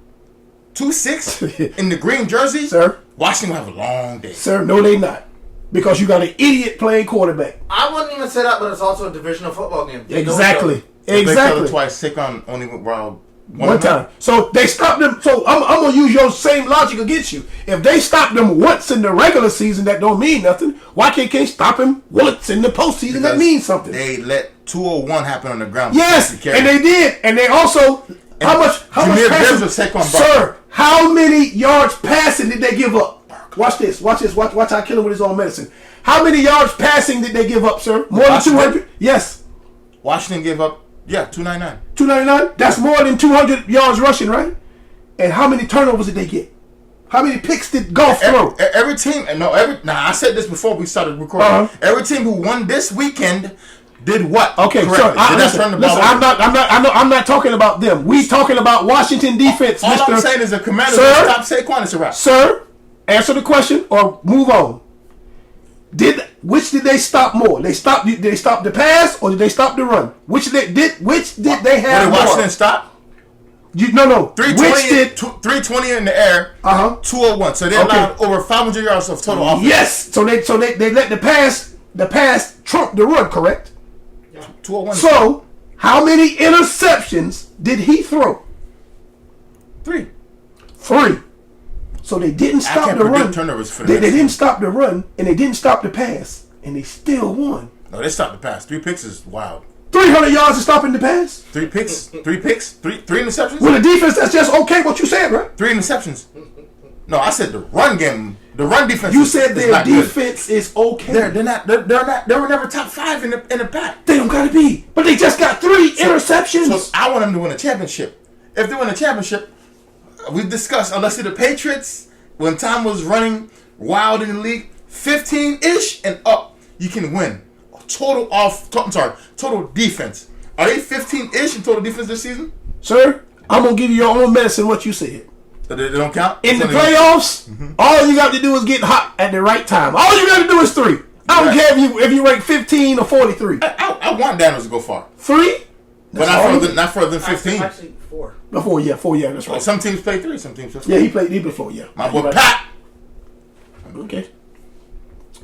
Speaker 3: 2-6 in the green jerseys,
Speaker 2: Sir,
Speaker 3: Washington will have a long day.
Speaker 2: Sir, no, they not. Because you got an idiot playing quarterback.
Speaker 1: I wouldn't even say that, but it's also a divisional football game.
Speaker 2: Exactly.
Speaker 3: They killed it twice. Saquon only went wild
Speaker 2: one time. So they stopped them. So I'm going to use your same logic against you. If they stopped them once in the regular season, that don't mean nothing. Why can't they stop him once in the postseason?
Speaker 3: Because
Speaker 2: that means something.
Speaker 3: They let 201 happen on the ground.
Speaker 2: Yes, and they did. And they also, how much passing? Sir, how many yards passing did they give up? Watch this. Watch how kill him with his own medicine. How many yards passing did they give up, sir? More than 200? Yes.
Speaker 3: Washington gave up, 299.
Speaker 2: 299? That's more than 200 yards rushing, right? And how many turnovers did they get? How many picks did Goff throw?
Speaker 3: Every team, I said this before we started recording. Every team who won this weekend did what?
Speaker 2: Okay, so I'm not talking about them. We talking about Washington defense,
Speaker 3: all
Speaker 2: Mr.
Speaker 3: I'm saying is the Commanders stop Saquon, it's a wrap.
Speaker 2: Sir, answer the question or move on. Which did they stop more? Did they stop the pass or did they stop the run? Which did they have
Speaker 3: What did
Speaker 2: more?
Speaker 3: Washington stop?
Speaker 2: No.
Speaker 3: 320 in the air. 201. So they allowed over 500 yards of total offense.
Speaker 2: Yes. So they let the pass trump the run, correct?
Speaker 3: Yeah. 201.
Speaker 2: So how many interceptions did he throw?
Speaker 3: 3.
Speaker 2: So they didn't stop the run.
Speaker 3: Turnovers for
Speaker 2: they didn't stop the run and they didn't stop the pass and they still won.
Speaker 3: No, they stopped the pass. 3 picks is wild.
Speaker 2: 300 yards of stopping the pass.
Speaker 3: 3 picks. 3 interceptions.
Speaker 2: With a defense that's just okay. What you said, right?
Speaker 3: 3 interceptions. No, I said the run game. The run defense.
Speaker 2: You said their defense is okay.
Speaker 3: They're not. They were never top 5 in the pack.
Speaker 2: They don't gotta be. But they just got 3 interceptions.
Speaker 3: So I want them to win a championship. If they win a championship, we discussed. Unless the Patriots, when Tom was running wild in the league, 15-ish and up, you can win. Total defense. Are they 15-ish in total defense this season?
Speaker 2: Sir, I'm gonna give you your own medicine. What you said.
Speaker 3: They don't count?
Speaker 2: In the playoffs, all you got to do is get hot at the right time. All you got to do is 3. I don't care if you rank 15 or 43.
Speaker 3: I want Daniels to go far.
Speaker 2: 3?
Speaker 3: But not further than 15.
Speaker 1: Actually, 4.
Speaker 2: 4, yeah, that's right.
Speaker 3: Well, some teams play 3, some teams play 4.
Speaker 2: Yeah, he played 4, yeah.
Speaker 3: My boy Pat.
Speaker 2: Okay.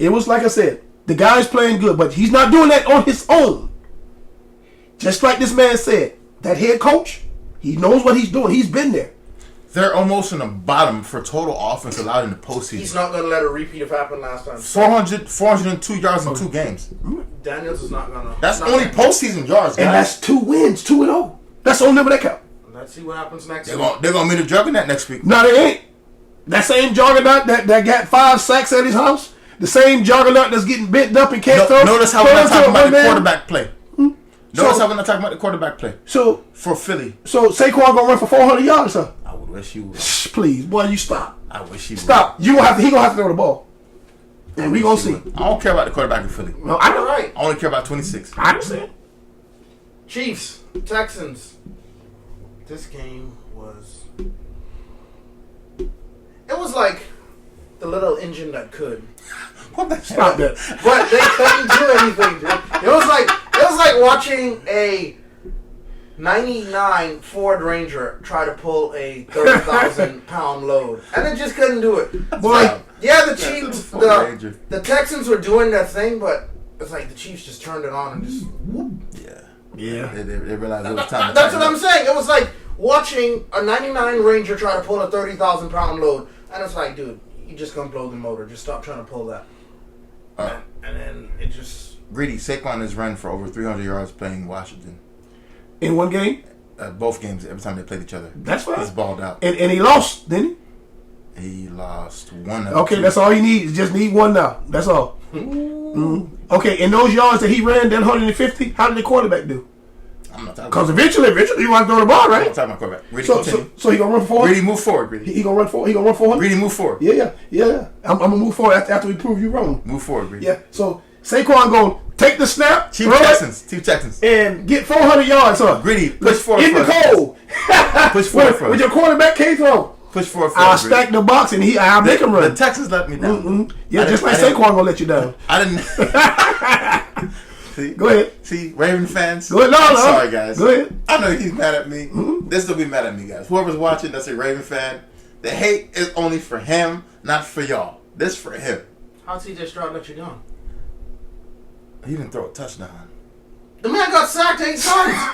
Speaker 2: It was like I said, the guy's playing good, but he's not doing that on his own. Just like this man said, that head coach, he knows what he's doing. He's been there.
Speaker 3: They're almost in the bottom for total offense allowed in the postseason.
Speaker 1: He's not going to let a repeat of happened last time.
Speaker 3: 402 yards in 2 games.
Speaker 1: Daniels is not going to.
Speaker 3: That's only postseason yards, guys.
Speaker 2: And that's 2 wins, 2-0. That's the only number that count.
Speaker 1: Let's see what happens next week.
Speaker 3: They're going to meet a juggernaut next week.
Speaker 2: No, they ain't. That same juggernaut that got 5 sacks at his house, the same juggernaut that's getting bent up and can't throw.
Speaker 3: Notice how we're not talking about the quarterback play. Notice how we're not talking about the quarterback play.
Speaker 2: So
Speaker 3: for Philly.
Speaker 2: So Saquon gonna run for 400 yards, huh?
Speaker 3: I would wish you would.
Speaker 2: Please, boy, you stop.
Speaker 3: I wish you would.
Speaker 2: Stop. He gonna have to throw the ball. And we gonna see.
Speaker 3: I don't care about the quarterback in Philly.
Speaker 2: No, I know.
Speaker 1: Right.
Speaker 3: I only care about 26.
Speaker 2: I understand.
Speaker 1: Chiefs, Texans. This game was. It was like the little engine that could.
Speaker 3: What the
Speaker 2: Stop
Speaker 3: hell?
Speaker 2: that.
Speaker 1: But they couldn't do anything, dude. It was like watching a 99 Ford Ranger try to pull a 30,000 pound load, and it just couldn't do it.
Speaker 2: Boy,
Speaker 1: Yeah, the
Speaker 3: Yeah,
Speaker 1: Chiefs,
Speaker 3: Ford Ranger.
Speaker 1: the Texans were doing their thing, but it's like the Chiefs just turned it on and just whoop.
Speaker 2: yeah.
Speaker 3: They realized it was time.
Speaker 1: That's what I'm saying. It was like watching a 99 Ranger try to pull a 30,000 pound load, and it's like, dude, you just gonna blow the motor. Just stop trying to pull that. And then it just.
Speaker 3: Greedy. Saquon has run for over 300 yards playing Washington.
Speaker 2: In one game?
Speaker 3: Both games, every time they played each other.
Speaker 2: That's fine.
Speaker 3: He's balled out.
Speaker 2: And he lost, didn't he?
Speaker 3: He lost one.
Speaker 2: Okay, that's all you need. Just need one now. That's all. Okay, and those yards that he ran, that 150, how did the quarterback do?
Speaker 3: I'm not talking
Speaker 2: Because
Speaker 3: about.
Speaker 2: eventually you want to throw the ball,
Speaker 3: I'm
Speaker 2: right?
Speaker 3: not talking about quarterback. Greedy,
Speaker 2: So
Speaker 3: continue.
Speaker 2: he gonna run for 400?
Speaker 3: Greedy, move forward. Greedy.
Speaker 2: He gonna run for 400?
Speaker 3: Greedy, move forward.
Speaker 2: Yeah. I'm gonna move forward after we prove you wrong.
Speaker 3: Move forward, Greedy.
Speaker 2: Yeah. So Saquon gonna take the snap,
Speaker 3: Chief
Speaker 2: throw it,
Speaker 3: Texans.
Speaker 2: and get 400 yards. Huh?
Speaker 3: Greedy, push forward
Speaker 2: in the
Speaker 3: first.
Speaker 2: cold.
Speaker 3: Push forward first.
Speaker 2: With your quarterback can't throw.
Speaker 3: Push forward first.
Speaker 2: I'll
Speaker 3: Greedy.
Speaker 2: stack the box and I'll make him
Speaker 3: The
Speaker 2: run.
Speaker 3: Texans let me down.
Speaker 2: Yeah, just like Saquon gonna let you down.
Speaker 3: I didn't. See?
Speaker 2: Go ahead.
Speaker 3: See, Raven fans.
Speaker 2: Go ahead. No.
Speaker 3: Sorry, guys.
Speaker 2: Go ahead.
Speaker 3: I know he's mad at me. They'll still be mad at me, guys. Whoever's watching that's a Raven fan, the hate is only for him, not for y'all. This for him.
Speaker 1: How's CJ Stroud let you down?
Speaker 3: He didn't throw a touchdown.
Speaker 1: The man got sacked 8 times.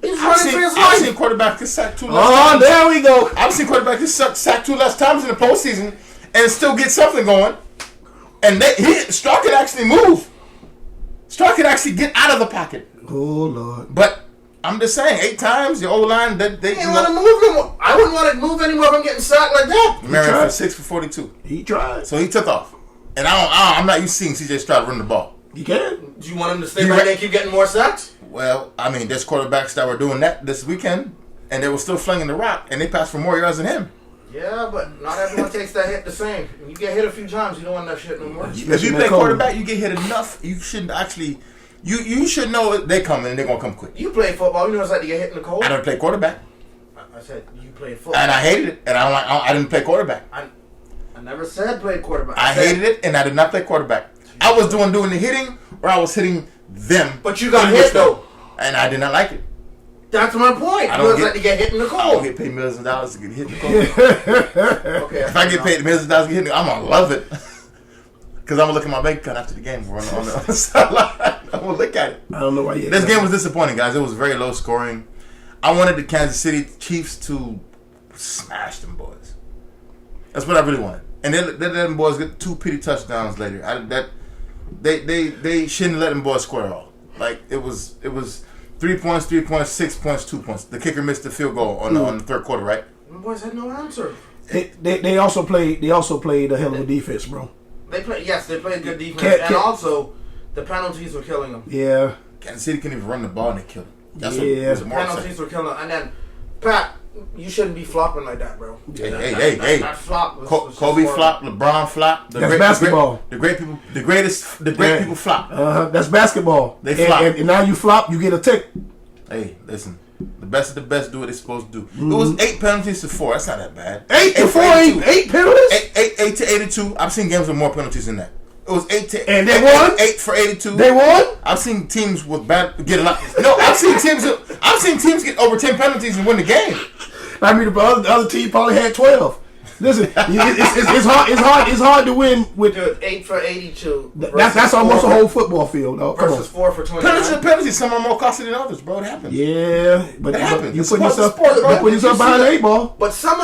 Speaker 1: He's running for his
Speaker 3: I've
Speaker 1: life.
Speaker 3: seen quarterbacks get sacked 2 less
Speaker 2: Oh,
Speaker 3: times.
Speaker 2: there we go.
Speaker 3: I've seen quarterbacks get sacked 2 less times in the postseason and still get something going. And Stroud could actually move. Stroud could actually get out of the pocket.
Speaker 2: Oh, Lord.
Speaker 3: But I'm just saying, 8 times, the O-line, they
Speaker 1: He didn't want to move him. I wouldn't want to move anymore if I'm getting sacked like that.
Speaker 3: Marion for 6 for 42.
Speaker 2: He tried.
Speaker 3: So he took off. And I'm not used to seeing CJ Stroud run the ball.
Speaker 2: You can.
Speaker 1: Do you want him to stay right there and keep getting more sacks?
Speaker 3: Well, I mean, there's quarterbacks that were doing that this weekend, and they were still flinging the rock, and they passed for more yards than him.
Speaker 1: Yeah, but not everyone takes that hit the same. When you get hit a few times, you don't want that shit no more.
Speaker 3: If you play quarterback, you get hit enough. You shouldn't actually. You should know they coming, and they're gonna come quick.
Speaker 1: You play football, you know it's like to get hit in the cold.
Speaker 3: I don't play quarterback,
Speaker 1: I said you played football.
Speaker 3: and I hated it, and I didn't play quarterback.
Speaker 1: I never said play quarterback.
Speaker 3: I hated it, and I did not play quarterback. I was doing the hitting, or I was hitting them.
Speaker 1: But you got hit though,
Speaker 3: and I did not like it.
Speaker 1: That's my point.
Speaker 3: I
Speaker 1: You
Speaker 3: don't
Speaker 1: know it's like to get hit in the
Speaker 3: I don't
Speaker 1: cold.
Speaker 3: get paid millions of dollars to get hit in the cold.
Speaker 1: Okay.
Speaker 3: If I get paid millions of dollars to get hit, I'm gonna love it. Because I'm gonna look at my bank account after the game on the sideline. I'm gonna look at it.
Speaker 2: I don't know why you.
Speaker 3: This game was disappointing, guys. It was very low scoring. I wanted the Kansas City Chiefs to smash them boys. That's what I really wanted. And they let them boys get 2 pity touchdowns later. They shouldn't let them boys score at all. Like it was 3 points, 3 points, 6 points, 2 points. The kicker missed the field goal on the third quarter, right?
Speaker 1: The boys had no answer.
Speaker 2: They also played a hell of a defense, bro.
Speaker 1: They played good defense, and also the penalties were killing them.
Speaker 2: Yeah.
Speaker 3: Kansas City couldn't even run the ball and they killed them. That's
Speaker 2: Yeah.
Speaker 3: what was more
Speaker 1: Penalties
Speaker 3: upsetting.
Speaker 1: were killing them. And then, Pat, you shouldn't be flopping like that, bro.
Speaker 3: Hey.
Speaker 1: That flop was
Speaker 3: Kobe
Speaker 1: just horrible.
Speaker 3: flop, LeBron flop.
Speaker 2: That's basketball.
Speaker 3: The great people flop.
Speaker 2: That's basketball.
Speaker 3: They flop.
Speaker 2: And now you flop, you get a tick.
Speaker 3: Hey, listen. The best of the best do what they're supposed to do. It was 8 penalties to 4. That's not that bad.
Speaker 2: 8 to 4 ain't 8 penalties?
Speaker 3: 8 to 82. I've seen games with more penalties than that. It was 8 to
Speaker 2: And they won?
Speaker 3: 8 for 82.
Speaker 2: They won?
Speaker 3: I've seen teams with bad get a lot. No, I've seen teams get over 10 penalties and win the game.
Speaker 2: I mean, the other team probably had 12. Listen, it's hard to win with.
Speaker 1: Dude, 8 for 82.
Speaker 2: That's almost a whole football field, though. Come
Speaker 1: Versus
Speaker 2: on.
Speaker 1: 4 for 29.
Speaker 3: Penalties are penalties. Some are more costly than others, bro. It happens.
Speaker 2: Yeah, but
Speaker 3: It happens.
Speaker 2: you
Speaker 3: It's
Speaker 2: put
Speaker 3: part of the
Speaker 2: yourself,
Speaker 3: sport, bro.
Speaker 2: you put yourself behind the 8 ball.
Speaker 1: But some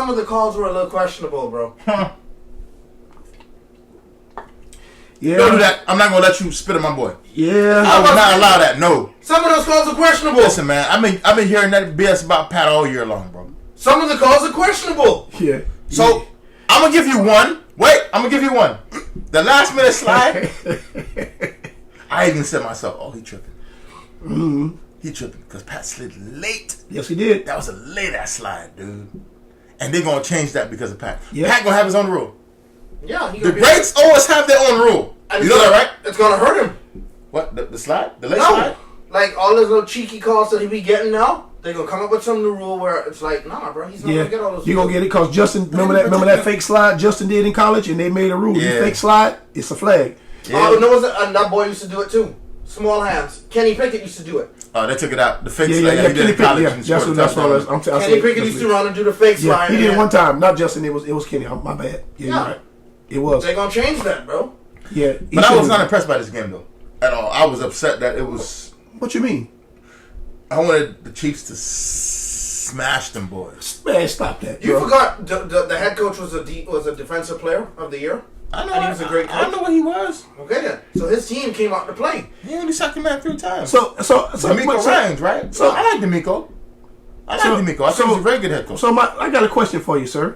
Speaker 1: of the calls were a little questionable, bro.
Speaker 2: Yeah,
Speaker 3: Don't do that. I'm not gonna let you spit on my boy.
Speaker 2: Yeah,
Speaker 3: I will not allow that. No.
Speaker 1: Some of those calls are questionable.
Speaker 3: Listen, man. I've been hearing that BS about Pat all year long, bro.
Speaker 1: Some of the calls are questionable.
Speaker 2: yeah.
Speaker 3: So I'm gonna give you one. Wait, I'm gonna give you one. The last minute slide. I even said to myself, "Oh, he tripping. He tripping because Pat slid late.
Speaker 2: Yes, he did.
Speaker 3: That was a late ass slide, dude. And they're gonna change that because of Pat.
Speaker 2: Yeah.
Speaker 3: Pat gonna have his own rule.
Speaker 1: Yeah,
Speaker 3: The greats always have their own rule. You know that, right?
Speaker 1: It's gonna hurt him.
Speaker 3: What the slide? The leg
Speaker 1: No,
Speaker 3: slide?
Speaker 1: like all those little cheeky calls that he be getting now. They're gonna come up with some new rule where it's like, nah, bro, he's not gonna get all those.
Speaker 2: You gonna get it because Justin. Remember that fake slide Justin did in college, and they made a rule.
Speaker 3: Yeah.
Speaker 2: You fake slide, it's a flag.
Speaker 3: Yeah.
Speaker 1: Oh, no, that boy used to do it too. Small hands. Kenny Pickett used to do it.
Speaker 3: Oh, they took it out. The fake slide.
Speaker 2: Yeah.
Speaker 3: He did
Speaker 2: Kenny
Speaker 3: in college.
Speaker 2: Pickett. Yeah, that's what I'm saying.
Speaker 1: Kenny Pickett used to run and do the fake slide.
Speaker 2: He did it one time. Not Justin. It was Kenny. My bad. Yeah, you're right. It was.
Speaker 1: They're gonna change that, bro.
Speaker 2: Yeah,
Speaker 3: but I was not impressed by this game though at all. I was upset that it was.
Speaker 2: What you mean?
Speaker 3: I wanted the Chiefs to smash them boys.
Speaker 2: Man, stop that.
Speaker 1: You
Speaker 2: bro.
Speaker 1: forgot the head coach was a defensive player of the year.
Speaker 3: I know.
Speaker 1: And he was a great coach.
Speaker 3: I know what he was.
Speaker 1: Okay then. So his team came out to play.
Speaker 3: He only sacked him out 3 times.
Speaker 2: So
Speaker 3: D'Amico Ryans, right? So I like D'Amico. I think he's a very good head coach.
Speaker 2: So I got a question for you, sir.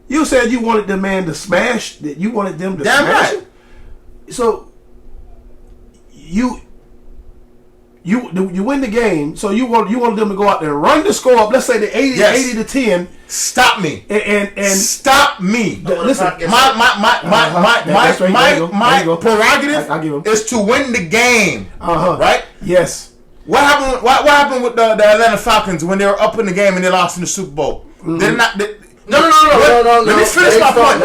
Speaker 2: You said you wanted the man to smash. That you wanted them to
Speaker 3: Damn
Speaker 2: smash.
Speaker 3: right.
Speaker 2: So you win the game. So you want them to go out there and run the score up. Let's say the 80 to 10.
Speaker 3: Stop me.
Speaker 2: And
Speaker 3: stop me.
Speaker 2: Listen,
Speaker 3: my prerogative
Speaker 2: I give him.
Speaker 3: is to win the game. Right?
Speaker 2: Yes.
Speaker 3: What happened with the Atlanta Falcons when they were up in the game and they lost in the Super Bowl? They're not.
Speaker 1: No.
Speaker 3: Let me finish my point.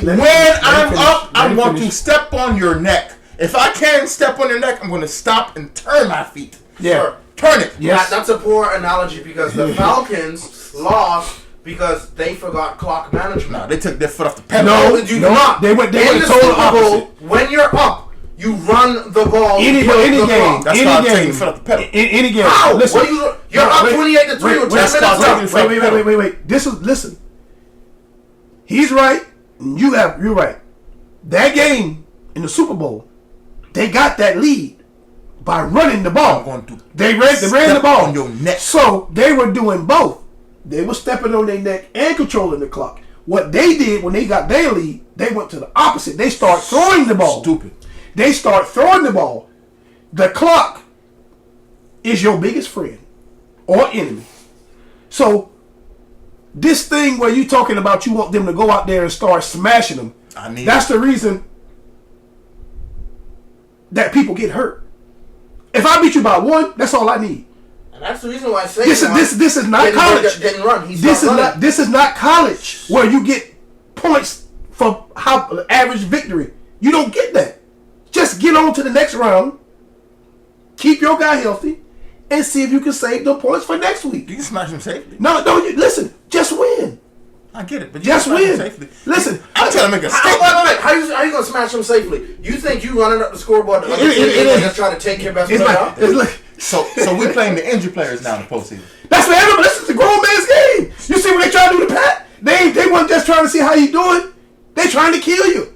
Speaker 3: When I'm up, I'm going to step on your neck. If I can't step on your neck, I'm going to stop and turn my feet.
Speaker 2: Yeah.
Speaker 3: Turn it.
Speaker 2: Yes.
Speaker 1: That's a poor analogy because the Falcons lost because they forgot clock management.
Speaker 3: No, they took their foot off the pedal.
Speaker 1: No, you do not.
Speaker 2: They went
Speaker 1: in the
Speaker 2: total
Speaker 1: Super Bowl,
Speaker 2: opposite.
Speaker 1: when you're up, you run the ball.
Speaker 2: Any game.
Speaker 3: That's
Speaker 2: Any
Speaker 3: called
Speaker 2: game.
Speaker 3: taking the foot off the pedal.
Speaker 2: Any game.
Speaker 1: How?
Speaker 2: Listen.
Speaker 1: What are you're up 28-3 with 10 minutes left.
Speaker 2: Wait. Listen. He's right. You're right. That game in the Super Bowl, they got that lead by running the ball. They ran the ball
Speaker 3: on your neck.
Speaker 2: So they were doing both. They were stepping on their neck and controlling the clock. What they did when they got their lead, they went to the opposite. They start throwing the ball.
Speaker 3: Stupid.
Speaker 2: They start throwing the ball. The clock is your biggest friend or enemy. So this thing where you talking about you want them to go out there and start smashing them, that's the reason that people get hurt. If I beat you by 1, that's all I need.
Speaker 1: And that's the reason why I say
Speaker 2: this is not college.
Speaker 1: Didn't run.
Speaker 2: This is not college where you get points for how average victory. You don't get that. Just get on to the next round. Keep your guy healthy, and see if you can save the points for next week.
Speaker 3: You can smash him safely.
Speaker 2: No, listen. Just win.
Speaker 3: I get it, but you
Speaker 2: just
Speaker 3: can smash him
Speaker 2: win.
Speaker 3: safely.
Speaker 2: Listen,
Speaker 3: I'm trying to make a statement.
Speaker 1: How you gonna smash him safely? You think you running up the scoreboard? Just trying to take your best player out?
Speaker 3: So we playing the injured players now in the postseason.
Speaker 2: That's what everybody. This is a grown man's game. You see what they trying to do to Pat? They weren't just trying to see how you doing. They trying to kill you.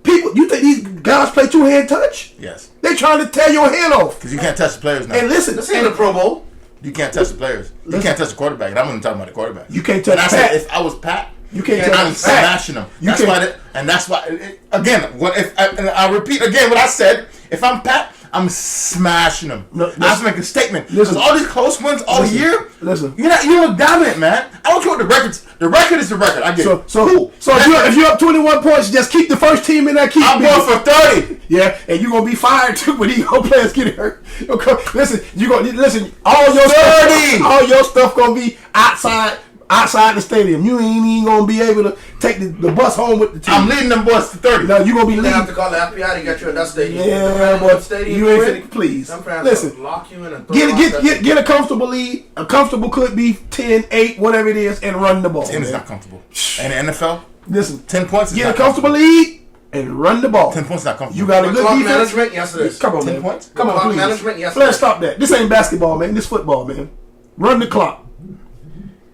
Speaker 2: People, you think these guys play 2-hand touch?
Speaker 3: Yes.
Speaker 2: They trying to tear your head off.
Speaker 3: Because you can't touch the players now.
Speaker 2: And listen,
Speaker 1: this ain't the Pro Bowl.
Speaker 3: You can't touch the players. You can't touch the quarterback. And I'm only talking about the quarterback.
Speaker 2: You can't touch
Speaker 3: Pat.
Speaker 2: Pat.
Speaker 3: If I was Pat,
Speaker 2: you can't touch
Speaker 3: I'm smashing them. That's why. I repeat again what I said. If I'm Pat, I'm smashing them. I have to make a statement. Because all these close ones all year, you're dominant, man. I don't care what the record's. The record is the record. I get it.
Speaker 2: So if you're up 21 points, just keep the first team in that.
Speaker 3: I'm going for 30.
Speaker 2: Yeah, and you're gonna be fired too when these players get hurt. Okay, listen. All your stuff gonna be outside the stadium. You ain't even gonna be able to take the bus home with the team.
Speaker 3: I'm leading them boys to 30.
Speaker 2: No, you gonna be leading.
Speaker 1: They have to call the FBI to get you in that stadium.
Speaker 2: Yeah, but you ain't finna. Please, listen.
Speaker 1: Lock you in and
Speaker 2: get a comfortable lead. A comfortable could be 10-8, whatever it is, and run the ball.
Speaker 3: 10 is not comfortable. And the NFL,
Speaker 2: listen.
Speaker 3: 10 points.
Speaker 2: Get a comfortable lead and run the ball.
Speaker 3: 10 points is not comfortable.
Speaker 2: You got a good
Speaker 1: clock
Speaker 2: defense.
Speaker 1: management. Yes, it is.
Speaker 2: Come on,
Speaker 3: 10
Speaker 2: man.
Speaker 3: points.
Speaker 2: Come on,
Speaker 1: clock
Speaker 2: please.
Speaker 1: management. Yes,
Speaker 2: Let's stop that. This ain't basketball, man. This football, man. Run the clock.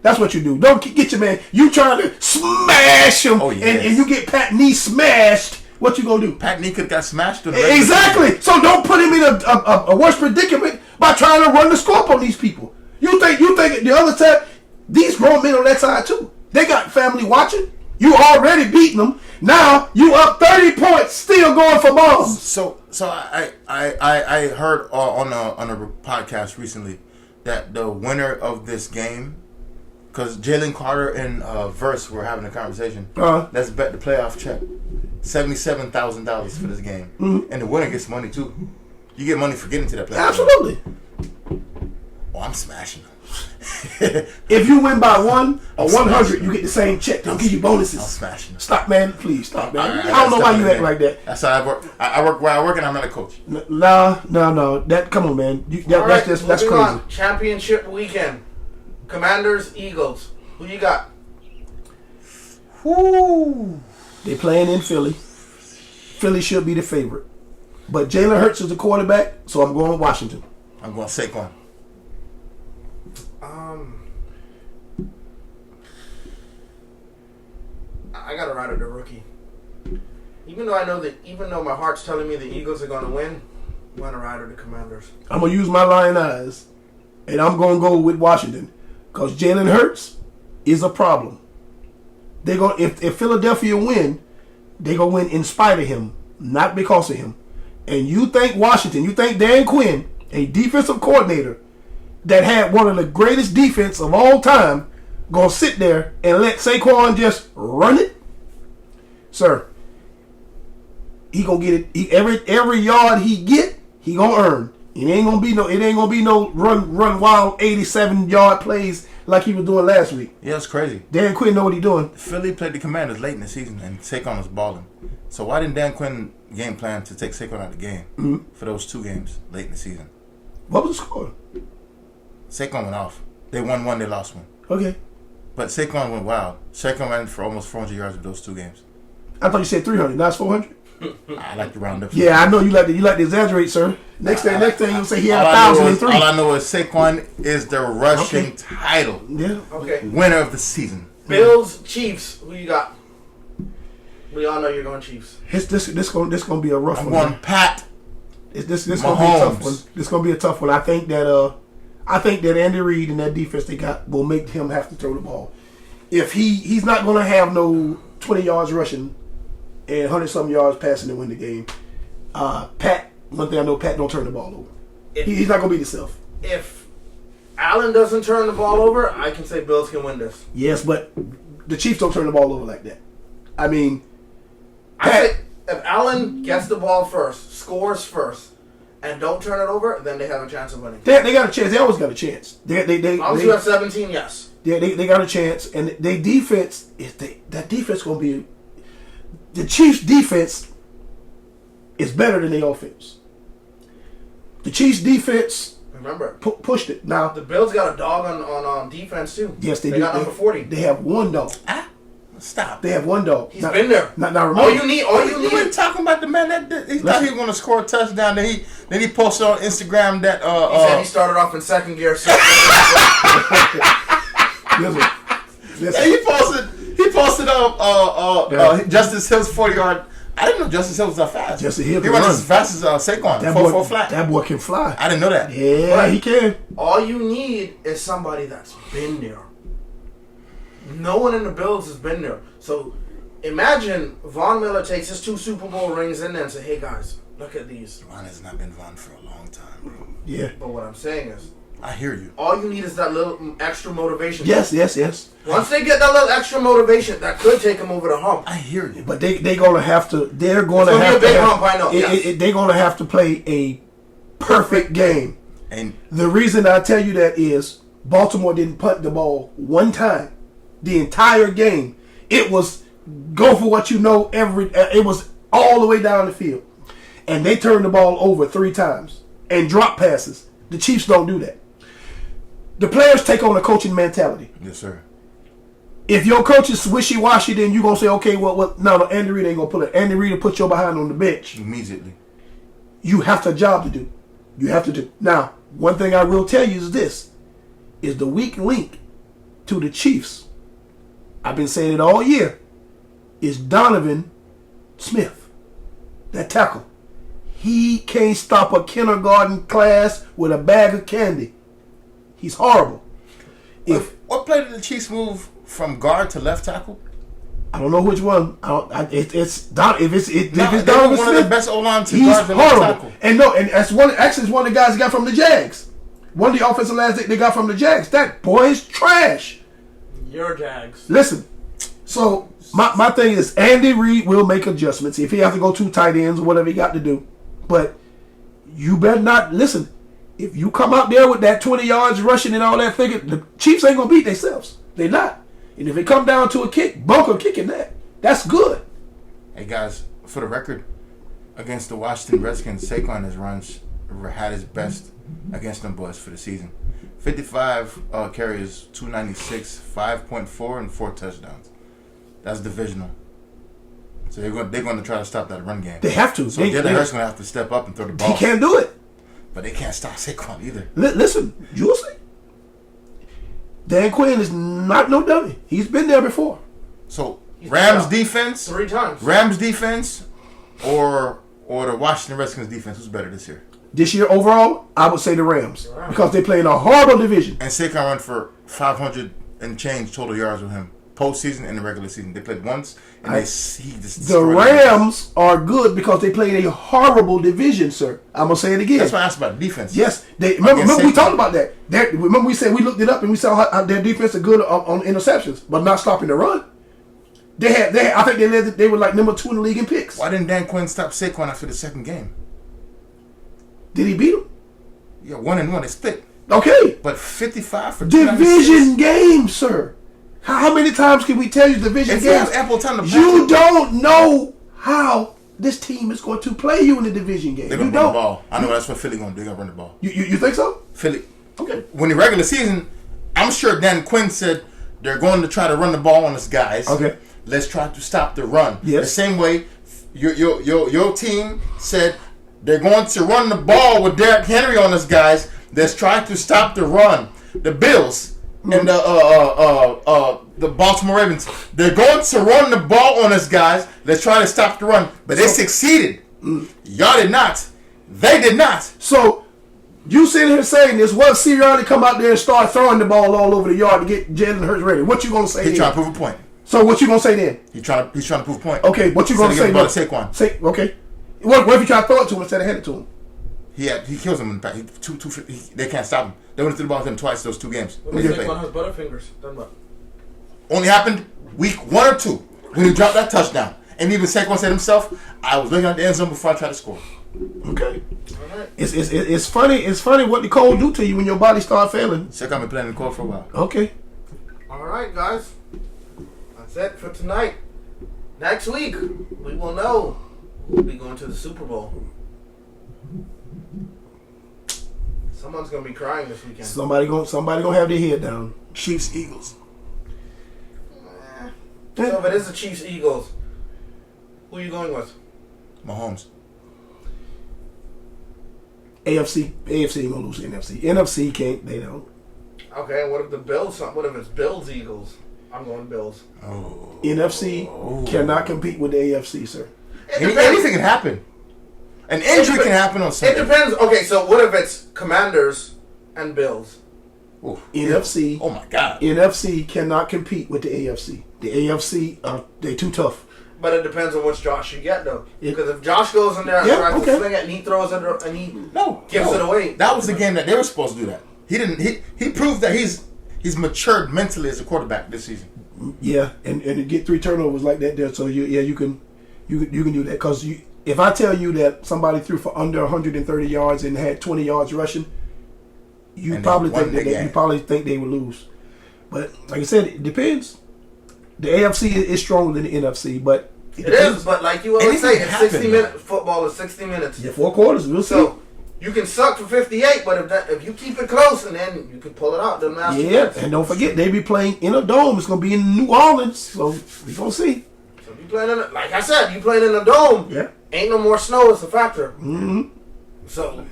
Speaker 2: That's what you do. Don't get your man. You trying to smash him, and you get Pat Nee smashed. What you gonna do?
Speaker 3: Pat Nee could got smashed.
Speaker 2: Exactly. So don't put him in a worse predicament by trying to run the scope on these people. You think the other side? These grown men on that side too. They got family watching. You already beating them. Now you up 30 points, still going for bombs.
Speaker 3: So I heard on a podcast recently that the winner of this game Because Jalen Carter and Verse were having a conversation. Let's bet the playoff check. $77,000 for this game. And the winner gets money too. You get money for getting to that playoff.
Speaker 2: Absolutely.
Speaker 3: Oh, I'm smashing them.
Speaker 2: If you win by 1 or 100, you get the same check. They'll give you bonuses.
Speaker 3: I'm smashing them.
Speaker 2: Stop, man. Please stop, man.
Speaker 3: Right,
Speaker 2: I don't know why you act like that.
Speaker 3: That's how I work. I work where I work, and I'm not a coach.
Speaker 2: No. That come on, man. That's crazy.
Speaker 1: On. Championship weekend. Commanders, Eagles. Who you got?
Speaker 2: Whoo. They playing in Philly. Philly should be the favorite. But Jalen Hurts is the quarterback, so I'm going Washington.
Speaker 3: I'm going Saquon.
Speaker 1: I gotta ride with the rookie. Even though my heart's telling me the Eagles are gonna win, I'm gonna ride with the Commanders.
Speaker 2: I'm gonna use my lion eyes, and I'm gonna go with Washington, because Jalen Hurts is a problem. They go if Philadelphia win, they gonna win in spite of him, not because of him. And you think Washington, you think Dan Quinn, a defensive coordinator that had one of the greatest defense of all time, gonna sit there and let Saquon just run it? Sir, he gonna get it. Every yard he get, he gonna earn. It ain't gonna be no run wild 87-yard plays like he was doing last week.
Speaker 3: Yeah, it's crazy.
Speaker 2: Dan Quinn know what he doing.
Speaker 3: Philly played the Commanders late in the season, and Saquon was balling. So why didn't Dan Quinn game plan to take Saquon out of the game for those 2 games late in the season?
Speaker 2: What was the score?
Speaker 3: Saquon went off. They won 1, they lost 1.
Speaker 2: Okay.
Speaker 3: But Saquon went wild. Saquon ran for almost 400 yards with those 2 games.
Speaker 2: I thought you said 300. Now it's 400.
Speaker 3: I like to round up.
Speaker 2: Yeah, I know you like to exaggerate, sir. Next thing you'll say he had 1,003.
Speaker 3: All I know is Saquon is the rushing title.
Speaker 2: Yeah.
Speaker 1: Okay.
Speaker 3: Winner of the season.
Speaker 1: Bills, Chiefs. Who you got? We all know you're going Chiefs.
Speaker 2: This gonna be a rough one.
Speaker 3: I'm going Pat.
Speaker 2: This gonna be a tough one. This gonna be a tough one. I think that Andy Reid and that defense they got will make him have to throw the ball. If he's not gonna have no 20 yards rushing and 100-something yards passing to win the game. Pat, one thing I know, Pat don't turn the ball over. He's not gonna beat himself.
Speaker 1: If Allen doesn't turn the ball over, I can say Bills can win this.
Speaker 2: Yes, but the Chiefs don't turn the ball over like that. I mean,
Speaker 1: I say if Allen gets the ball first, scores first, and don't turn it over, then they have a chance of winning.
Speaker 2: They got a chance. They always got a chance.
Speaker 1: As long as you have 17, yes.
Speaker 2: Yeah, they got a chance, and their defense that defense gonna be. The Chiefs' defense is better than their offense. The Chiefs' defense,
Speaker 1: remember,
Speaker 2: pushed it. Now
Speaker 1: the Bills got a dog on defense too.
Speaker 2: Yes, they do.
Speaker 1: They got number 40.
Speaker 2: They have one dog.
Speaker 3: Stop.
Speaker 2: They have one dog.
Speaker 1: He's been there.
Speaker 2: Now remember,
Speaker 1: all you need.
Speaker 3: You were talking about the man that he thought he was going to score a touchdown. Then he posted on Instagram that
Speaker 1: he said he started off in second gear.
Speaker 2: Listen.
Speaker 3: He posted Justice Hill's 40-yard. I didn't know Justice Hill was that fast.
Speaker 2: Justice Hill
Speaker 3: he runs as fast as Saquon. 4-4 flat.
Speaker 2: That boy can fly.
Speaker 3: I didn't know that.
Speaker 2: Yeah, he can.
Speaker 1: All you need is somebody that's been there. No one in the Bills has been there. So imagine Von Miller takes his 2 Super Bowl rings in there and say, "Hey guys, look at these."
Speaker 3: Von has not been Von for a long time, bro.
Speaker 2: Yeah.
Speaker 1: But what I'm saying is,
Speaker 3: I hear you.
Speaker 1: all you need is that little extra motivation.
Speaker 2: Yes.
Speaker 1: Once they get that little extra motivation, that could take them over the hump.
Speaker 3: I hear you.
Speaker 2: But they're gonna have to. They're gonna
Speaker 1: It's
Speaker 2: have
Speaker 1: be a big
Speaker 2: to.
Speaker 1: hump, I know. Yes.
Speaker 2: They're gonna have to play a perfect game.
Speaker 3: And
Speaker 2: the reason I tell you that is Baltimore didn't punt the ball one time. The entire game, it was go for what you know. It was all the way down the field, and they turned the ball over 3 times and drop passes. The Chiefs don't do that. The players take on a coaching mentality.
Speaker 3: Yes, sir.
Speaker 2: If your coach is wishy-washy, then you're going to say, okay, well, no, Andy Reid ain't going to put it. Andy Reid will put your behind on the bench.
Speaker 3: Immediately.
Speaker 2: You have a job to do. You have to do. Now, one thing I will tell you is this, is the weak link to the Chiefs, I've been saying it all year, is Donovan Smith, that tackle. He can't stop a kindergarten class with a bag of candy. He's horrible.
Speaker 3: What play did the Chiefs move from guard to left tackle?
Speaker 2: I don't know which one. It's Donovan Smith.
Speaker 3: One of the best O-line to
Speaker 2: he's
Speaker 3: guard to left
Speaker 2: horrible.
Speaker 3: tackle.
Speaker 2: And that's one of the guys got from the Jags. One of the offensive lads they got from the Jags. That boy is trash.
Speaker 1: Your Jags.
Speaker 2: Listen, so my thing is Andy Reid will make adjustments if he has to go 2 tight ends or whatever he got to do. But you better not listen. If you come out there with that 20 yards rushing and all that thinking, the Chiefs ain't gonna beat themselves. They not. And if it come down to a kick, Bunker kicking that. That's good.
Speaker 3: Hey guys, for the record, against the Washington Redskins, Saquon has had his best against them boys for the season. 55 carries, 296, 5.4, and 4 touchdowns. That's divisional. So they're going to try to stop that run game.
Speaker 2: They have to.
Speaker 3: So Jalen Hurts going to have to step up and throw the ball.
Speaker 2: He can't do it.
Speaker 3: But they can't stop Saquon either.
Speaker 2: Listen, you'll see. Dan Quinn is not no dummy. He's been there before.
Speaker 3: So Rams defense,
Speaker 1: 3 times.
Speaker 3: Rams defense, or the Washington Redskins defense, who's better this year?
Speaker 2: This year overall, I would say the Rams because they play in a horrible division.
Speaker 3: And Saquon run for 500 and change total yards with him postseason and the regular season. They played once, and
Speaker 2: the Rams are good because they play in a horrible division, sir. I'm gonna say it again.
Speaker 3: That's why I asked about defense.
Speaker 2: Yes, remember we talked about that. Remember we said we looked it up and we saw how their defense is good on interceptions, but not stopping the run. They had. I think they were like number 2 in the league in picks.
Speaker 3: Why didn't Dan Quinn stop Saquon after the second game?
Speaker 2: Did he beat him?
Speaker 3: Yeah, 1-1. They split.
Speaker 2: Okay,
Speaker 3: but 55 for
Speaker 2: division game, sir. How many times can we tell you division games?
Speaker 3: If you have ample time to
Speaker 2: you don't know how this team is going to play you in the division game.
Speaker 3: They're going to run the ball. I know that's what Philly going to do. They're going to run the ball.
Speaker 2: You think so?
Speaker 3: Philly.
Speaker 2: Okay.
Speaker 3: When the regular season, I'm sure Dan Quinn said they're going to try to run the ball on us guys.
Speaker 2: Okay.
Speaker 3: Let's try to stop the run.
Speaker 2: Yes.
Speaker 3: The same way your team said they're going to run the ball with Derrick Henry on us guys. Let's try to stop the run. The Bills and the Baltimore Ravens, they're going to run the ball on us guys. Let's try to stop the run. But they succeeded. Y'all did not. They did not.
Speaker 2: So you sitting here saying this, what Sirianni come out there and start throwing the ball all over the yard to get Jalen Hurts ready? What you gonna say?
Speaker 3: He's trying to prove a point.
Speaker 2: So what you gonna say then?
Speaker 3: He's trying to prove a point.
Speaker 2: Okay, what you gonna say?
Speaker 3: Saquon.
Speaker 2: Okay. What if you try to throw it to him instead of hand it to him?
Speaker 3: He kills him in the back. They can't stop him. They went through the ball with him twice those 2 games.
Speaker 1: Saquon has butterfingers. Done what?
Speaker 3: Only happened week 1 or 2 when he dropped that touchdown. And even Saquon said himself, I was looking at the end zone before I tried to score.
Speaker 2: Okay. All right. It's funny. It's funny what the cold do to you when your body start failing.
Speaker 3: Saquon been playing in the cold for a while.
Speaker 2: Okay.
Speaker 1: All right, guys. That's it for tonight. Next week, we will know we'll be going to the Super Bowl. Someone's gonna be crying this weekend.
Speaker 2: Somebody gonna have their head down. Chiefs, Eagles.
Speaker 1: So if it is the Chiefs, Eagles, who are you going with?
Speaker 3: Mahomes.
Speaker 2: AFC ain't gonna lose to NFC. NFC can't. They don't.
Speaker 1: Okay, what if the Bills? What if it's Bills, Eagles? I'm going Bills.
Speaker 3: Oh.
Speaker 2: NFC cannot compete with the AFC, sir.
Speaker 3: Anything can happen. An injury can happen on Sunday.
Speaker 1: It depends. Okay, so what if it's Commanders and Bills?
Speaker 3: Ooh.
Speaker 2: NFC.
Speaker 3: Oh my God.
Speaker 2: NFC cannot compete with the AFC. The AFC, they too tough.
Speaker 1: But it depends on which Josh you get, though. Because if Josh goes in there and tries to sling it and he throws it and he gives it away.
Speaker 3: That was the game that they were supposed to do that. He didn't. He proved that he's matured mentally as a quarterback this season.
Speaker 2: Yeah, and to get 3 turnovers like that there, so you can do that. Because if I tell you that somebody threw for under 130 yards and had 20 yards rushing, you probably think they would lose. But like I said, it depends. The AFC is stronger than the NFC, but
Speaker 1: it is. But like you always say, it's 60 minutes. Football is 60 minutes.
Speaker 2: Yeah, 4 quarters. We'll see.
Speaker 1: So you can suck for 58, but if you keep it close and then you can pull it out, doesn't matter.
Speaker 2: Yeah, and don't forget they be playing in a dome. It's gonna be in New Orleans, so we gonna see.
Speaker 1: So if you playing like I said, you playing in a dome.
Speaker 2: Yeah,
Speaker 1: ain't no more snow. It's a factor.
Speaker 2: Mm-hmm.
Speaker 1: So,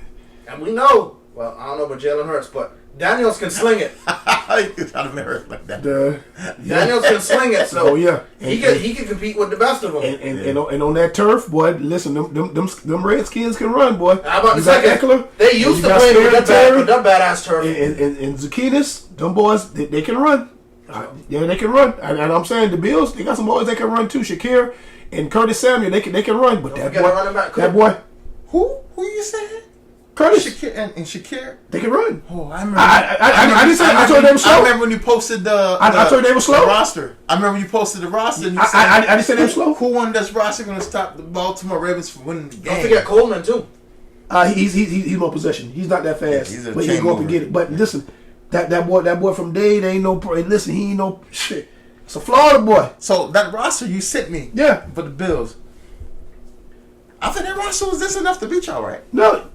Speaker 1: and we know. Well, I don't know about Jalen Hurts, but Daniels can sling it.
Speaker 3: He's not American like that.
Speaker 1: Daniels can sling it, so
Speaker 2: he
Speaker 1: can compete with the best of them.
Speaker 2: And on that turf, boy, listen, them Redskins can run, boy.
Speaker 1: How about the second? They used to play with that badass turf.
Speaker 2: And Zucchinis, them boys, they can run. Yeah, they can run. And I'm saying the Bills, they got some boys that can run too. Shakir and Curtis Samuel, they can run. But that boy,
Speaker 3: who you saying?
Speaker 2: Curtis.
Speaker 3: Shakir and Shakir.
Speaker 2: They can run.
Speaker 3: Oh, I remember.
Speaker 2: I didn't say. I told you they were slow.
Speaker 3: I remember when you posted the.
Speaker 2: I told you they were slow.
Speaker 3: The roster. I remember you posted the roster. And you said,
Speaker 2: I didn't say they were slow.
Speaker 3: Who won this roster going to stop the Baltimore Ravens from winning the game?
Speaker 1: Don't forget Coleman too.
Speaker 2: He's more possession. He's not that fast,
Speaker 3: he's a
Speaker 2: but he can go up and get it. But listen, that boy from Dade ain't no. Listen, he ain't no shit. It's a Florida boy.
Speaker 3: So that roster you sent me,
Speaker 2: Yeah,
Speaker 3: for the Bills. I think that roster was this enough to beat y'all, right?
Speaker 2: No.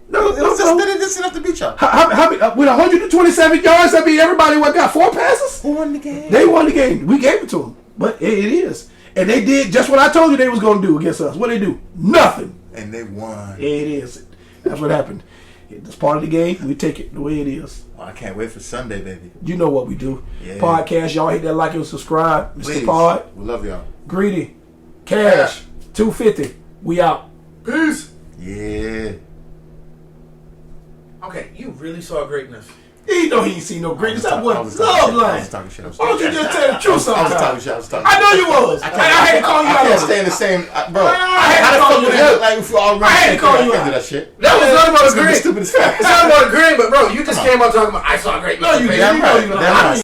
Speaker 3: This enough to beat y'all.
Speaker 2: How with 127 yards? I mean, everybody got 4 passes.
Speaker 3: Who won the game?
Speaker 2: They won the game. We gave it to them, but it is, and they did just what I told you they was gonna do against us. What they do? Nothing.
Speaker 3: And they won.
Speaker 2: It is. That's what happened. It's part of the game. We take it the way it is.
Speaker 3: Well, I can't wait for Sunday, baby.
Speaker 2: You know what we do.
Speaker 3: Yeah.
Speaker 2: Podcast, y'all hit that like and subscribe.
Speaker 3: Please.
Speaker 2: Mr. Pod,
Speaker 3: We love y'all.
Speaker 2: Greedy, Cash, 250. We out.
Speaker 1: Peace.
Speaker 3: Yeah.
Speaker 1: Okay, you really saw greatness.
Speaker 2: He know he ain't seen no greatness. That was
Speaker 3: I was
Speaker 2: love line.
Speaker 3: talking shit.
Speaker 2: Why don't you just tell the truth
Speaker 3: I was
Speaker 2: sometimes?
Speaker 3: talking shit.
Speaker 2: I know you was. I had to call you
Speaker 3: I
Speaker 2: out
Speaker 3: can't
Speaker 2: on
Speaker 3: stay
Speaker 2: it.
Speaker 3: in the same, bro.
Speaker 2: I had to call you out.
Speaker 3: Like if we all
Speaker 2: I had to call you
Speaker 3: I
Speaker 2: out.
Speaker 3: can't do that shit.
Speaker 1: That was not about
Speaker 3: It's gonna be
Speaker 1: agreeing.
Speaker 3: stupid as fuck.
Speaker 1: It's not about agreeing, but bro, you just came out talking about I saw greatness.
Speaker 2: No, you didn't.
Speaker 3: Damn
Speaker 2: You know
Speaker 3: right.
Speaker 2: you know.
Speaker 3: Damn right.